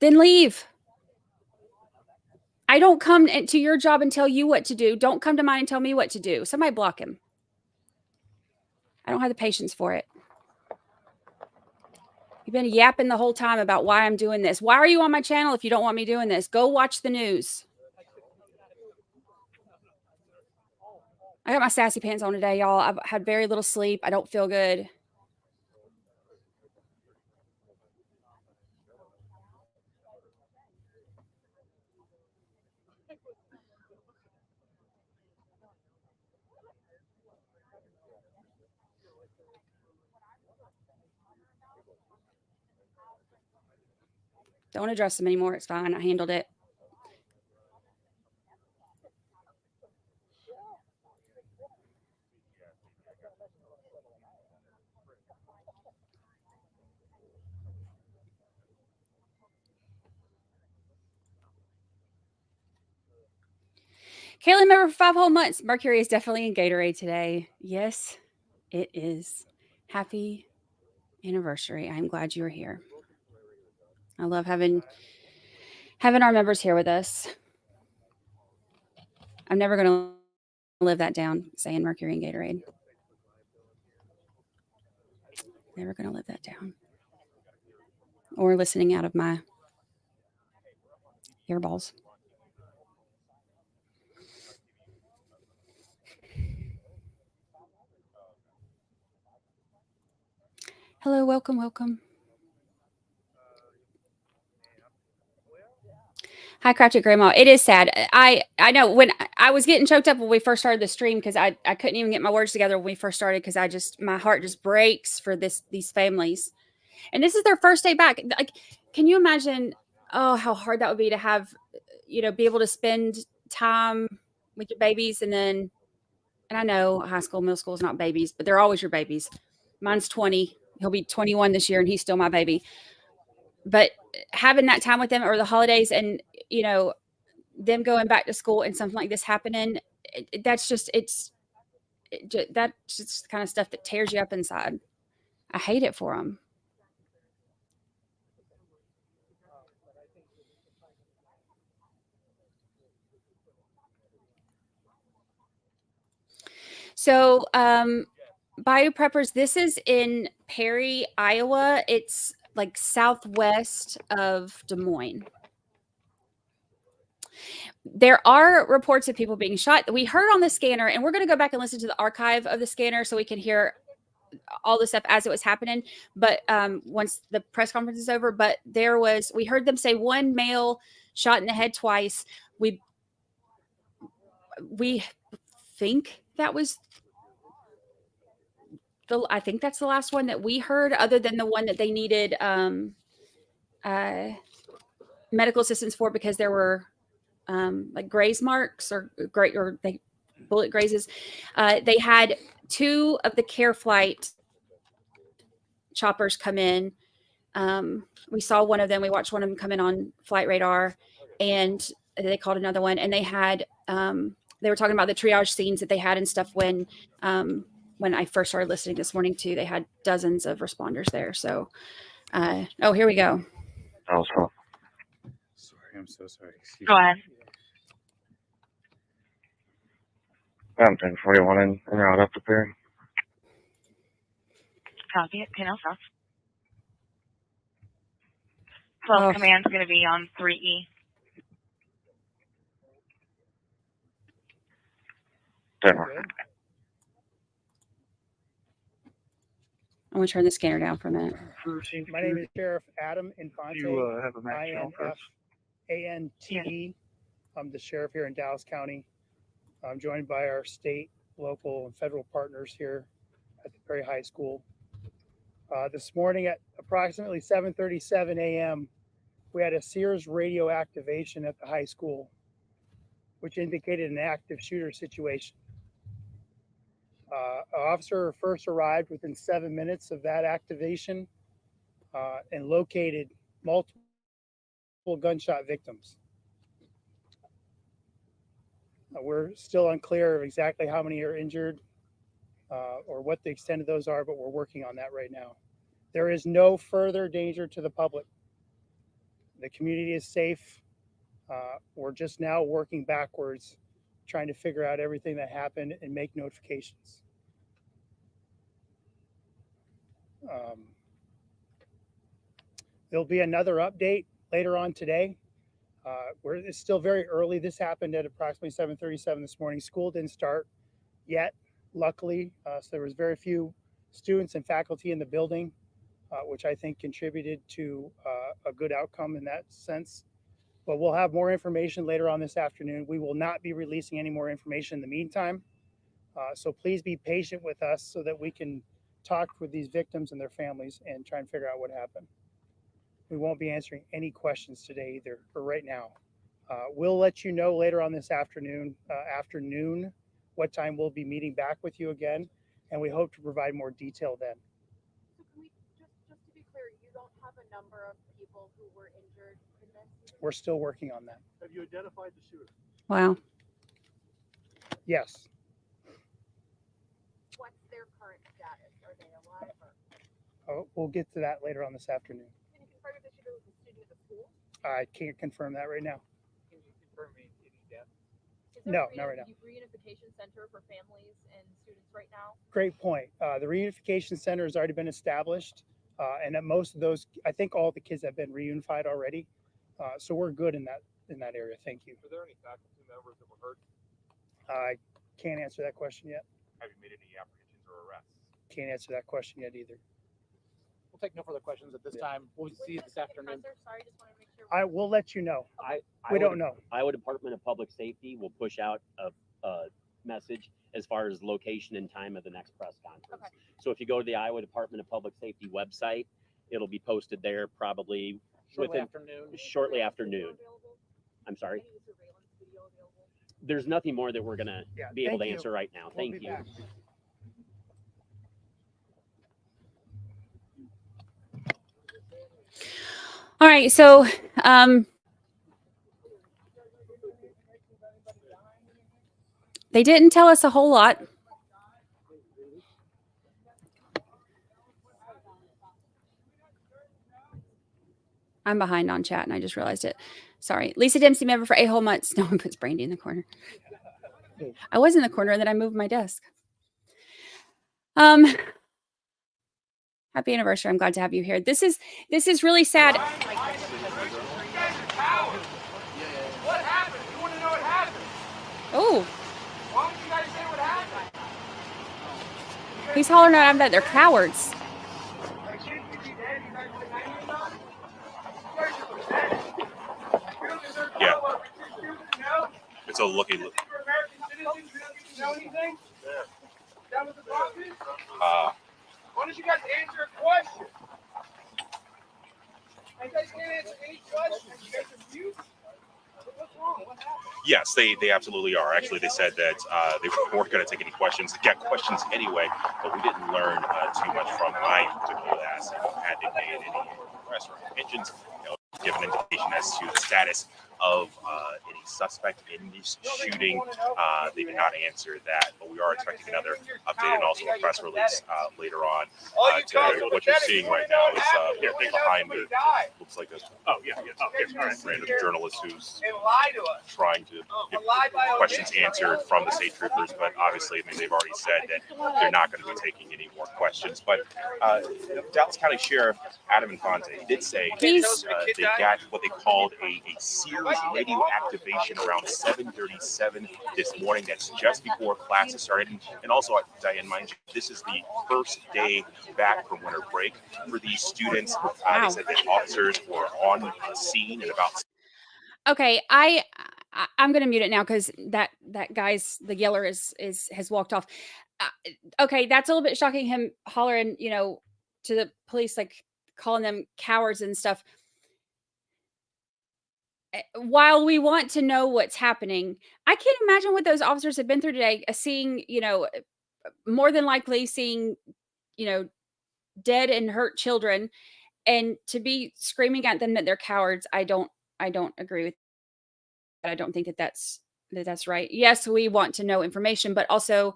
Then leave. I don't come to your job and tell you what to do. Don't come to mine and tell me what to do. Somebody block him. I don't have the patience for it. You've been yapping the whole time about why I'm doing this. Why are you on my channel if you don't want me doing this? Go watch the news. I got my sassy pants on today, y'all. I've had very little sleep. I don't feel good. Don't address him anymore. It's fine. I handled it. Kaylee member for 5 whole months. Mercury is definitely in Gatorade today. Yes, it is. Happy anniversary. I'm glad you are here. I love having our members here with us. I'm never going to live that down, saying Mercury and Gatorade. Never going to live that down. Or listening out of my earballs. Hello, welcome. Hi, Cratchit Grandma. It is sad. I know when I was getting choked up when we first started the stream because I couldn't even get my words together when we first started because my heart just breaks for these families. And this is their first day back. Like, can you imagine how hard that would be to have, be able to spend time with your babies and I know high school, middle school is not babies, but they're always your babies. Mine's 20. He'll be 21 this year and he's still my baby. But having that time with them or the holidays and, them going back to school and something like this happening, that's just the kind of stuff that tears you up inside. I hate it for them. So, Bayou Preppers, this is in Perry, Iowa. It's like southwest of Des Moines. There are reports of people being shot. We heard on the scanner, and we're going to go back and listen to the archive of the scanner so we can hear all the stuff as it was happening. But once the press conference is over, but we heard them say one male shot in the head twice. We think that was I think that's the last one that we heard, other than the one that they needed medical assistance for because there were like graze marks or bullet grazes. They had 2 of the Care Flight choppers come in. We saw one of them. We watched one of them come in on flight radar, and they called another one. And they had they were talking about the triage scenes that they had and stuff when I first started listening this morning too. They had dozens of responders there. So, here we go. Also. Sorry, I'm so sorry. Go ahead. I'm 1041 and route up to Perry. Copy it. Panel south. Phone command's going to be on 3E. I'm going to turn the scanner down for a minute. My name is Sheriff Adam Infante. You have a match INFANTE. I'm the sheriff here in Dallas County. I'm joined by our state, local, and federal partners here at the Perry High School. This morning at approximately 7:37 a.m., we had a Sears radio activation at the high school, which indicated an active shooter situation. An officer first arrived within 7 minutes of that activation and located multiple gunshot victims. We're still unclear of exactly how many are injured or what the extent of those are, but we're working on that right now. There is no further danger to the public. The community is safe. We're just now working backwards, trying to figure out everything that happened and make notifications. There'll be another update later on today. It's still very early. This happened at approximately 7:37 this morning. School didn't start yet, luckily. So there was very few students and faculty in the building, which I think contributed to a good outcome in that sense. But we'll have more information later on this afternoon. We will not be releasing any more information in the meantime. So please be patient with us so that we can talk with these victims and their families and try and figure out what happened. We won't be answering any questions today either, or right now. We'll let you know later on this afternoon, what time we'll be meeting back with you again, and we hope to provide more detail then. So can we just to be clear, you don't have a number of people who were injured in this? We're still working on that. Have you identified the shooter? Wow. Yes. What's their current status? Are they alive? We'll get to that later on this afternoon. Can you confirm if the shooter was a student at the school? I can't confirm that right now. Can you confirm any death? No, not right now. Reunification center for families and students right now? Great point. The reunification center has already been established, and at most of those, I think all the kids have been reunified already. So we're good in that area. Thank you. Are there any faculty members that were hurt? I can't answer that question yet. Have you made any apprehensions or arrests? Can't answer that question yet either. We'll take no further questions at this time. We'll see you this afternoon. Sorry, just want to make sure. I will let you know. We don't know. Iowa Department of Public Safety will push out a message as far as location and time of the next press conference. Okay. So if you go to the Iowa Department of Public Safety website, it'll be posted there probably shortly after noon. I'm sorry. There's nothing more that we're going to be able to answer right now. Thank you. All right, so they didn't tell us a whole lot. I'm behind on chat and I just realized it. Sorry. Lisa Dempsey, member for 8 whole months. No one puts Brandi in the corner. I was in the corner and then I moved my desk. Happy anniversary. I'm glad to have you here. This is really sad. What happened? You want to know what happened? Oh. Why don't you guys say what happened? He's hollering at that they're cowards. Yeah. It's a looky look. Why don't you guys answer a question? You guys can't answer any question. You guys are mute. What's wrong? What happened? Yes, they absolutely are. Actually, they said that they weren't going to take any questions. They got questions anyway, but we didn't learn too much from my particular ask. Had they made any arrests or apprehensions, give an indication as to the status of any suspect in this shooting. They did not answer that, but we are expecting another update and also a press release later on. Today. What you're seeing right now is behind the looks like a random journalist who's trying to get questions answered from the state troopers, but obviously, I mean, they've already said that they're not going to be taking any more questions. But Dallas County Sheriff Adam Infante did say they got what they called a Sears radio activation around 7:37 this morning. That's just before classes started. And also, Diane, mind you, this is the first day back from winter break for these students. They said that officers were on the scene at about. Okay, I'm going to mute it now because that guy's the yeller has walked off. okay, that's a little bit shocking, him hollering, to the police, like calling them cowards and stuff. While we want to know what's happening, I can't imagine what those officers have been through today, seeing, more than likely seeing, dead and hurt children, and to be screaming at them that they're cowards. I don't agree with that. I don't think that that's right. Yes, we want to know information, but also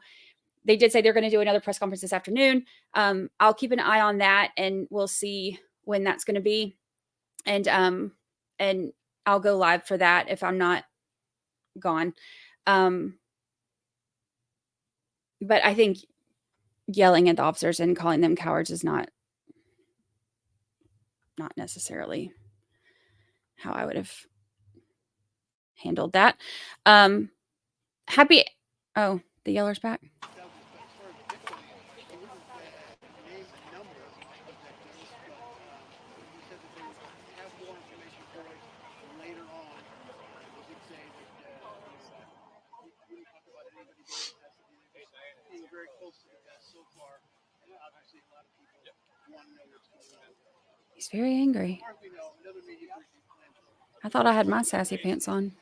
they did say they're going to do another press conference this afternoon. I'll keep an eye on that, and we'll see when that's going to be. And I'll go live for that if I'm not gone. But I think yelling at the officers and calling them cowards is not necessarily how I would have handled that. Happy. Oh, the yeller's back. He's very angry. I thought I had my sassy pants on.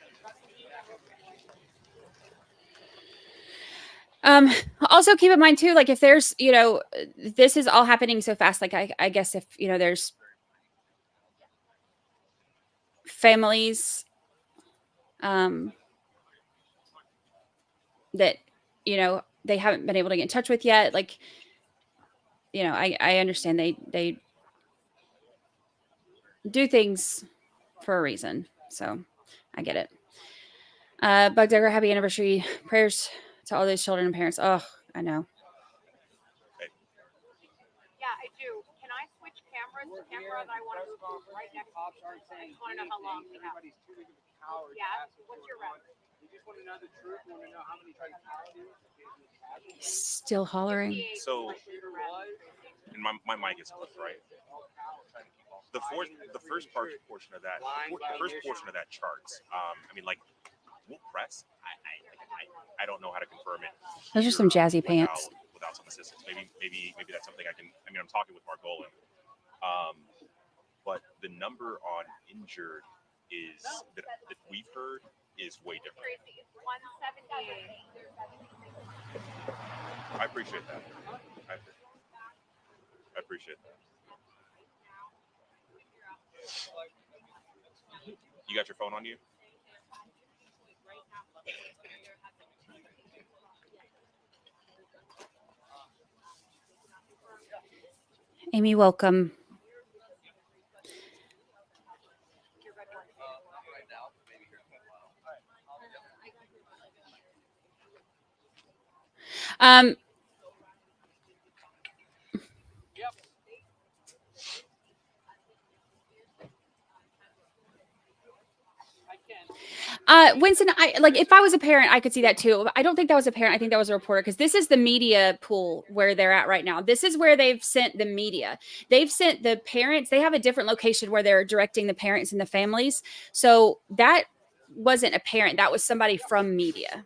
Also keep in mind too, like if there's, this is all happening so fast. Like I guess if, there's families, that, they haven't been able to get in touch with yet. Like, I understand they do things for a reason. So I get it. Bug Duggar, happy anniversary. Prayers to all those children and parents. Oh, I know. Yeah, I do. Can I switch cameras? The camera that I want to move right next to me. I just want to know how long we have. Yeah, what's your rep? You just want to know the truth. You want to know how many tried to kill you. Still hollering. So, and my mic is clipped, right? The first portion of that, the first portion of that charts. I mean, like, we'll press. I don't know how to confirm it. Those are some jazzy pants. Without some assistance, maybe that's something I can. I mean, I'm talking with Margolin. But the number on injured is that we've heard is way different. 178. I appreciate that. I appreciate that. You got your phone on you? Amy, welcome. Winston, if I was a parent, I could see that too. I don't think that was a parent. I think that was a reporter, because this is the media pool where they're at right now. This is where they've sent the media. They've sent the parents. They have a different location where they're directing the parents and the families. So that wasn't a parent. That was somebody from media.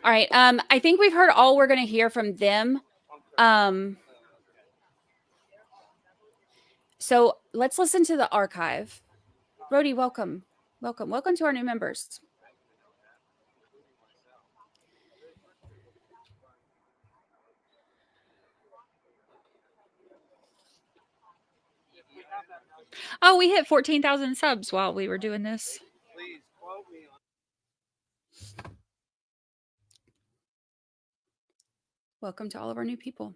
All right. I think we've heard all we're going to hear from them. So let's listen to the archive. Brody, welcome. Welcome to our new members. Oh, we hit 14,000 subs while we were doing this. Welcome to all of our new people.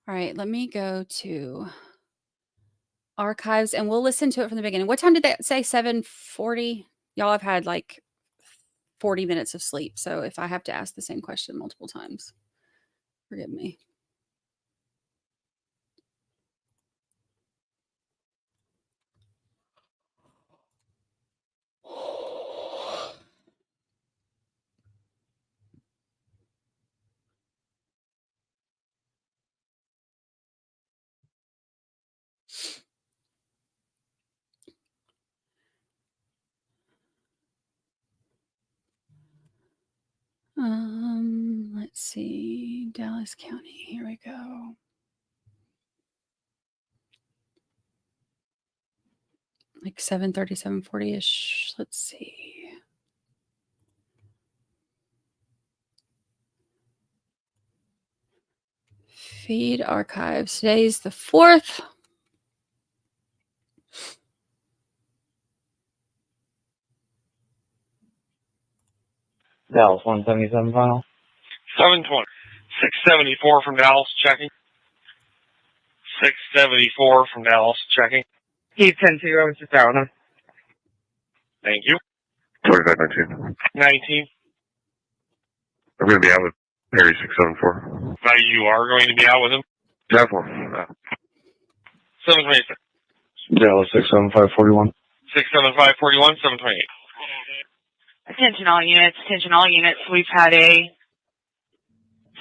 All right, let me go to archives and we'll listen to it from the beginning. What time did that say? 7:40? Y'all have had like 40 minutes of sleep. So if I have to ask the same question multiple times, forgive me. Let's see, Dallas County. Here we go. Like 7:30, 7:40-ish. Let's see. Feed archives. Today's the 4th. Dallas 177 final. 720. 674 from Dallas, checking. 674 from Dallas, checking. He's 10-2, I was just out with him. Thank you. 2519. 19. I'm going to be out with Perry 674. Now you are going to be out with him? Definitely. 726. Dallas 67541. 67541, 728. Attention all units, attention all units. We've had a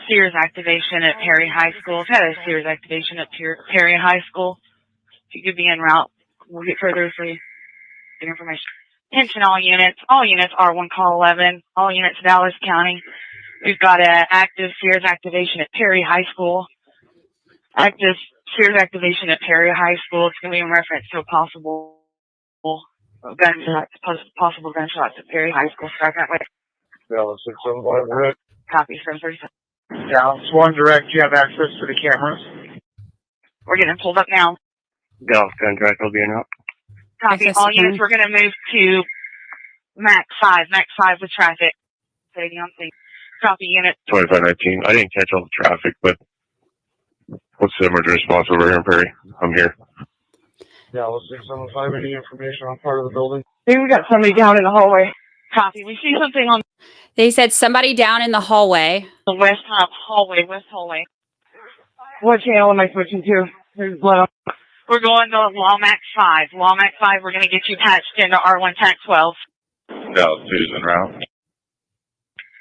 Sears activation at Perry High School. We've had a Sears activation at Perry High School. If you could be en route, we'll get further for you. Get information. Attention all units R1 call 11, all units Dallas County. We've got an active Sears activation at Perry High School. Active Sears activation at Perry High School. It's going to be in reference to a possible gunshots at Perry High School. Start that way. Dallas 675 direct. Copy, 737. Dallas 1 direct, you have access to the cameras. We're getting pulled up now. Dallas 10 direct, I'll be in out. Copy, Access all to units, phone. we're going to move to MAC 5 with traffic. Staying on scene. Copy, unit. 2519. I didn't catch all the traffic, but what's the emergency response over here in Perry? I'm here. Dallas 675, any information on part of the building? I think we got somebody down in the hallway. Copy, we see something on They said somebody down in the hallway. the west hallway. What channel am I switching to? There's blood up. We're going to Lawmac 5. Lawmac 5, we're going to get you patched into R1 TAC 12. Dallas 2's en route.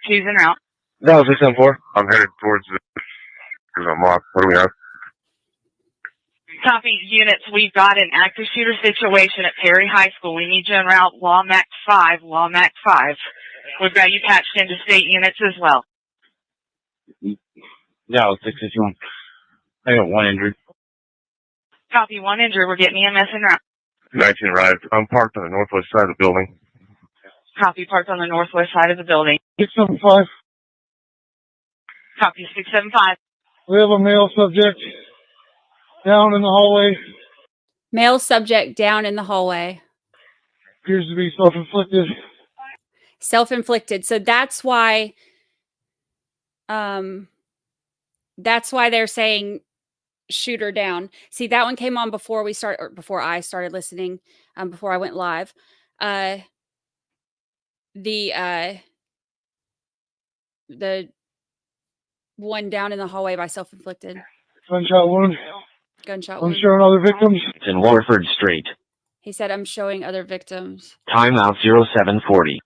She's en route. Dallas 674. I'm headed towards the, because I'm locked. What do we have? Copy, units. We've got an active shooter situation at Perry High School. We need you en route Lawmac 5. We've got you patched into state units as well. Dallas 651. I got 1 injured. Copy, 1 injured. We're getting EMS en route. 19 arrived. I'm parked on the northwest side of the building. Copy, parked on the northwest side of the building. 675. Copy, 675. We have a male subject down in the hallway. Male subject down in the hallway. Appears to be self-inflicted. Self-inflicted. So that's why they're saying shooter down. See, that one came on before before I started listening, before I went live. The one down in the hallway by self-inflicted. Gunshot wound. Gunshot I'm wound. showing other victims. It's in Warford Street. He said, I'm showing other victims. Timeout 0740.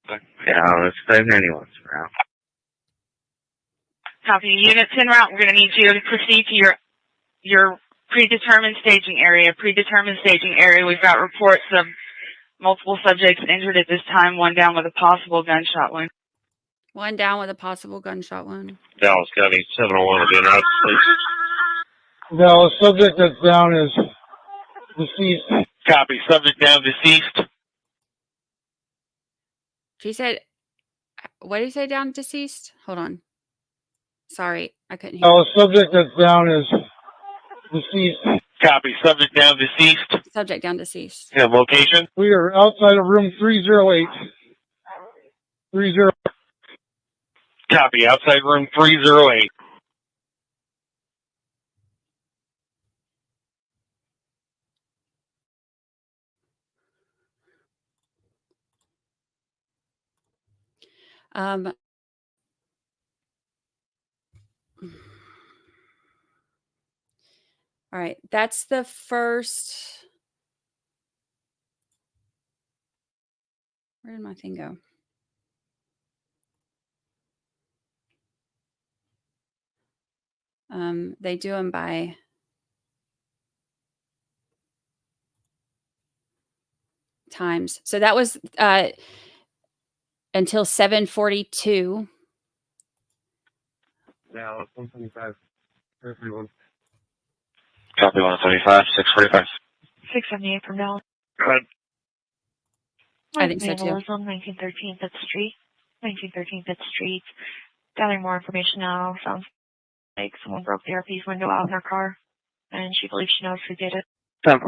Yeah, let's save anyone's route. Copy, units en route. We're going to need you to proceed to your predetermined staging area. We've got reports of multiple subjects injured at this time. 1 down with a possible gunshot wound. 1 down with a possible gunshot wound. Dallas County 701 will be in route, please. Dallas subject that's down is deceased. Copy, subject down, deceased. She said, what did he say down deceased? Hold on. Sorry, I couldn't hear. Dallas subject that's down is deceased. Copy, subject down, deceased. Subject down deceased. Yeah, location? We are outside of room 308. 30. Copy, outside room 308. All right, that's the first. Where did my thing go? They do them by times. So that was until 7:42. Now it's 175. Everyone. Copy 175, 645. 678 from Dallas. Go ahead. I think so too. Vandalism, 1913 5th Street. 1913 5th Street. Gathering more information now. Sounds like someone broke the RP's window out in their car, and she believes she knows who did it. 10-4.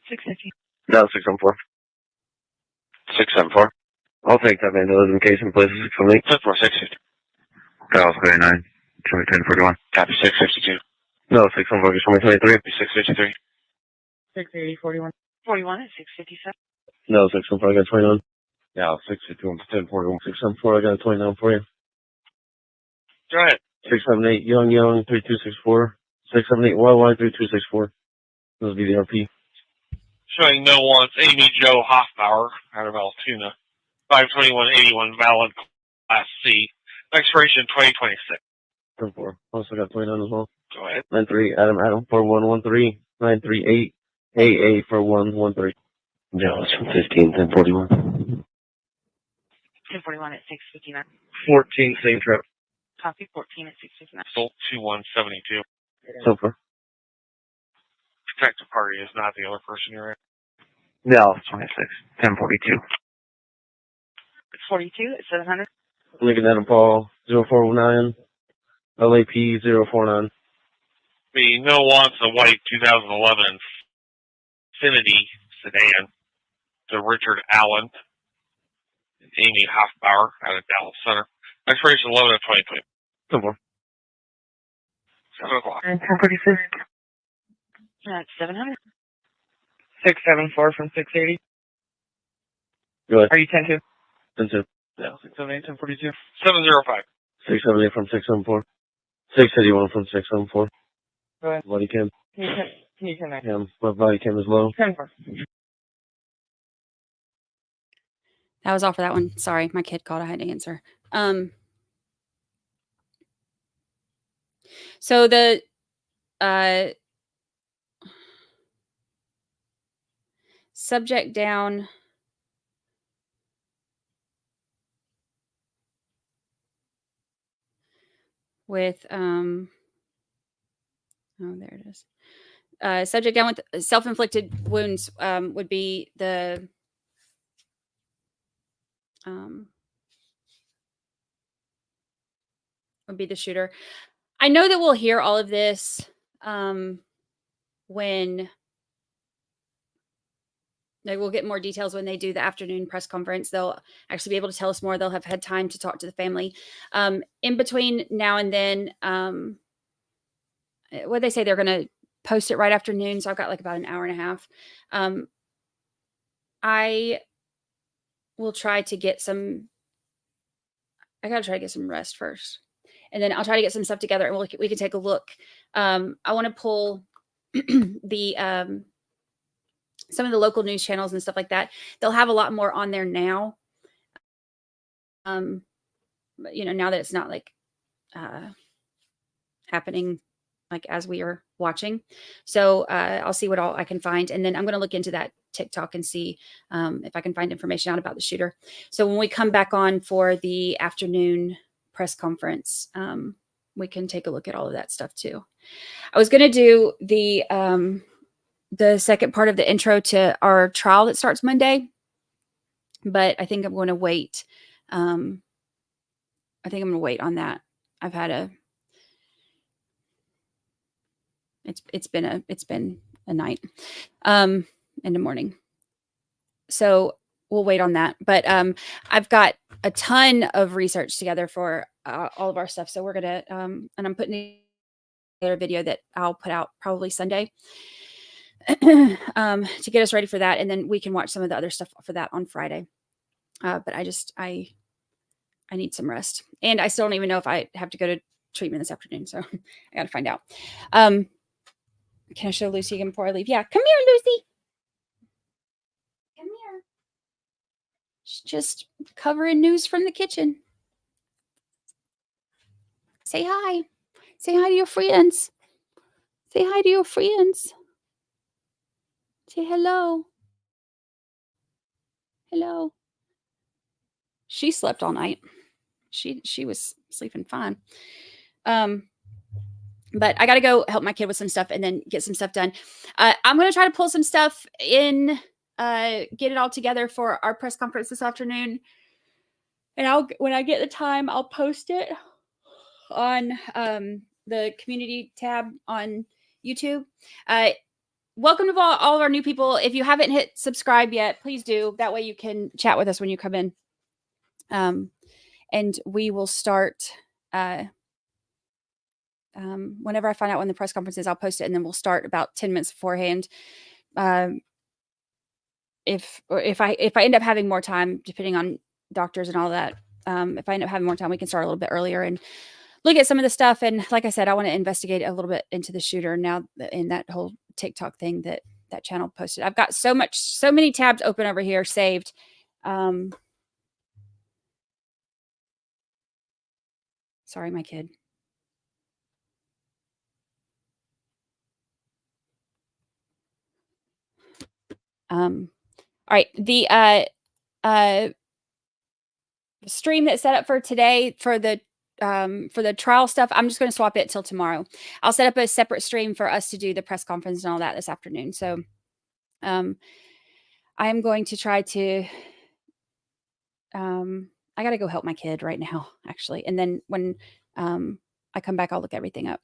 650. No, 614. 674. I'll take that vandalism case in place of 678. 10-4, 650. Dallas 39. 1041. Copy 652. No, 614, 2023. 653. 680, 41. 41 at 657. No, 614, I got 29. Yeah, 651, 1041. 674, I got a 29 for you. Go ahead. 678, Young, 3264. 678, YY, 3264. Those will be the RP. Showing no wants Amy Jo Hoffbauer out of Altoona. 52181 valid Class C. Expiration 2026. 10-4. Also got 29 as well. Go ahead. 93, Adam, 4113. 938, AA for 113. Dallas from 15, 1041. 1041 at 659. 14, same trip. Copy 14 at 659. Sold 2172. So far. Protective party is not the other person you're in. Dallas 26, 1042. 42 at 700. Lincoln Adam Paul, 0409. LAP 049. The no wants a white 2011 Infiniti sedan to Richard Allen and Amy Hoffbauer out of Dallas Center. Expiration 11 of 2020. Simple. 7 o'clock. And 1046. That's 700. 674 from 680. Go ahead. Are you 10-2? 10-2. Yeah, 678, 1042. 705. 678 from 674. 681 from 674. Go ahead. Body cam. Can you connect? My body cam is low. 10-4. That was all for that one. Sorry, my kid called. I had to answer. So the subject down with oh, there it is. Subject down with self-inflicted wounds would be the shooter. I know that we'll hear all of this when we'll get more details when they do the afternoon press conference. They'll actually be able to tell us more. They'll have had time to talk to the family. In between now and then, what they say, they're going to post it right after noon. So I've got like about an hour and a half. I will try to get some, I got to try to get some rest first. And then I'll try to get some stuff together and we can take a look. I want to pull the, some of the local news channels and stuff like that. They'll have a lot more on there now. But, you know, now that it's not like happening like as we are watching. So I'll see what all I can find. And then I'm going to look into that TikTok and see if I can find information out about the shooter. So when we come back on for the afternoon press conference, we can take a look at all of that stuff too. I was going to do the second part of the intro to our trial that starts Monday, but I think I'm going to wait. I think I'm going to wait on that. I've had it's been a night, and a morning. So we'll wait on that. But I've got a ton of research together for all of our stuff. So we're going to, and I'm putting together a video that I'll put out probably Sunday to get us ready for that. And then we can watch some of the other stuff for that on Friday. But I need some rest, and I still don't even know if I have to go to treatment this afternoon. So I got to find out. Can I show Lucy again before I leave? Yeah. Come here, Lucy. Come here. She's just covering news from the kitchen. Say hi. Say hi to your friends. Say hi to your friends. Say hello. Hello. She slept all night. She was sleeping fine. But I got to go help my kid with some stuff and then get some stuff done. I'm going to try to pull some stuff in, get it all together for our press conference this afternoon. And when I get the time, I'll post it on the community tab on YouTube. Welcome to all of our new people. If you haven't hit subscribe yet, please do. That way you can chat with us when you come in. And we will start whenever I find out when the press conference is, I'll post it, and then we'll start about 10 minutes beforehand. If I end up having more time, depending on doctors and all that, if I end up having more time, we can start a little bit earlier and look at some of the stuff. And like I said, I want to investigate a little bit into the shooter now in that whole TikTok thing that channel posted. I've got so many tabs open over here saved. Sorry, my kid. All right. The stream that's set up for today for the trial stuff, I'm just going to swap it till tomorrow. I'll set up a separate stream for us to do the press conference and all that this afternoon. So I'm going to try to I got to go help my kid right now, actually. And then when I come back, I'll look everything up.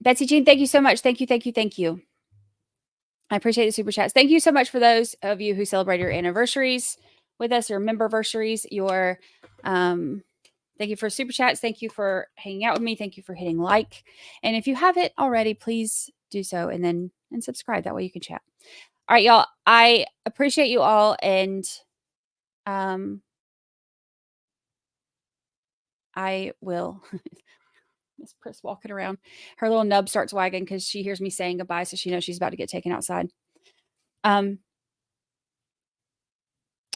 Betsy Jean, thank you so much. Thank you. I appreciate the super chats. Thank you so much for those of you who celebrate your anniversaries with us, your memberversaries, your thank you for super chats. Thank you for hanging out with me. Thank you for hitting like. And if you haven't already, please do so and subscribe. That way you can chat. All right, y'all. I appreciate you all, and I will. Miss Pris walking around. Her little nub starts wagging because she hears me saying goodbye, so she knows she's about to get taken outside. All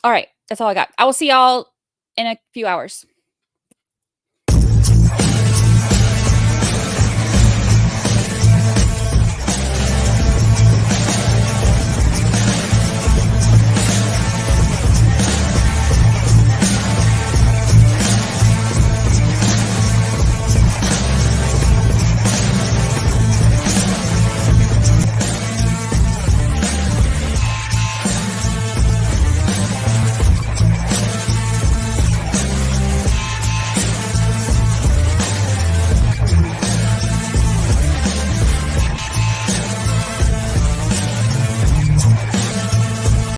right, that's all I got. I will see y'all in a few hours.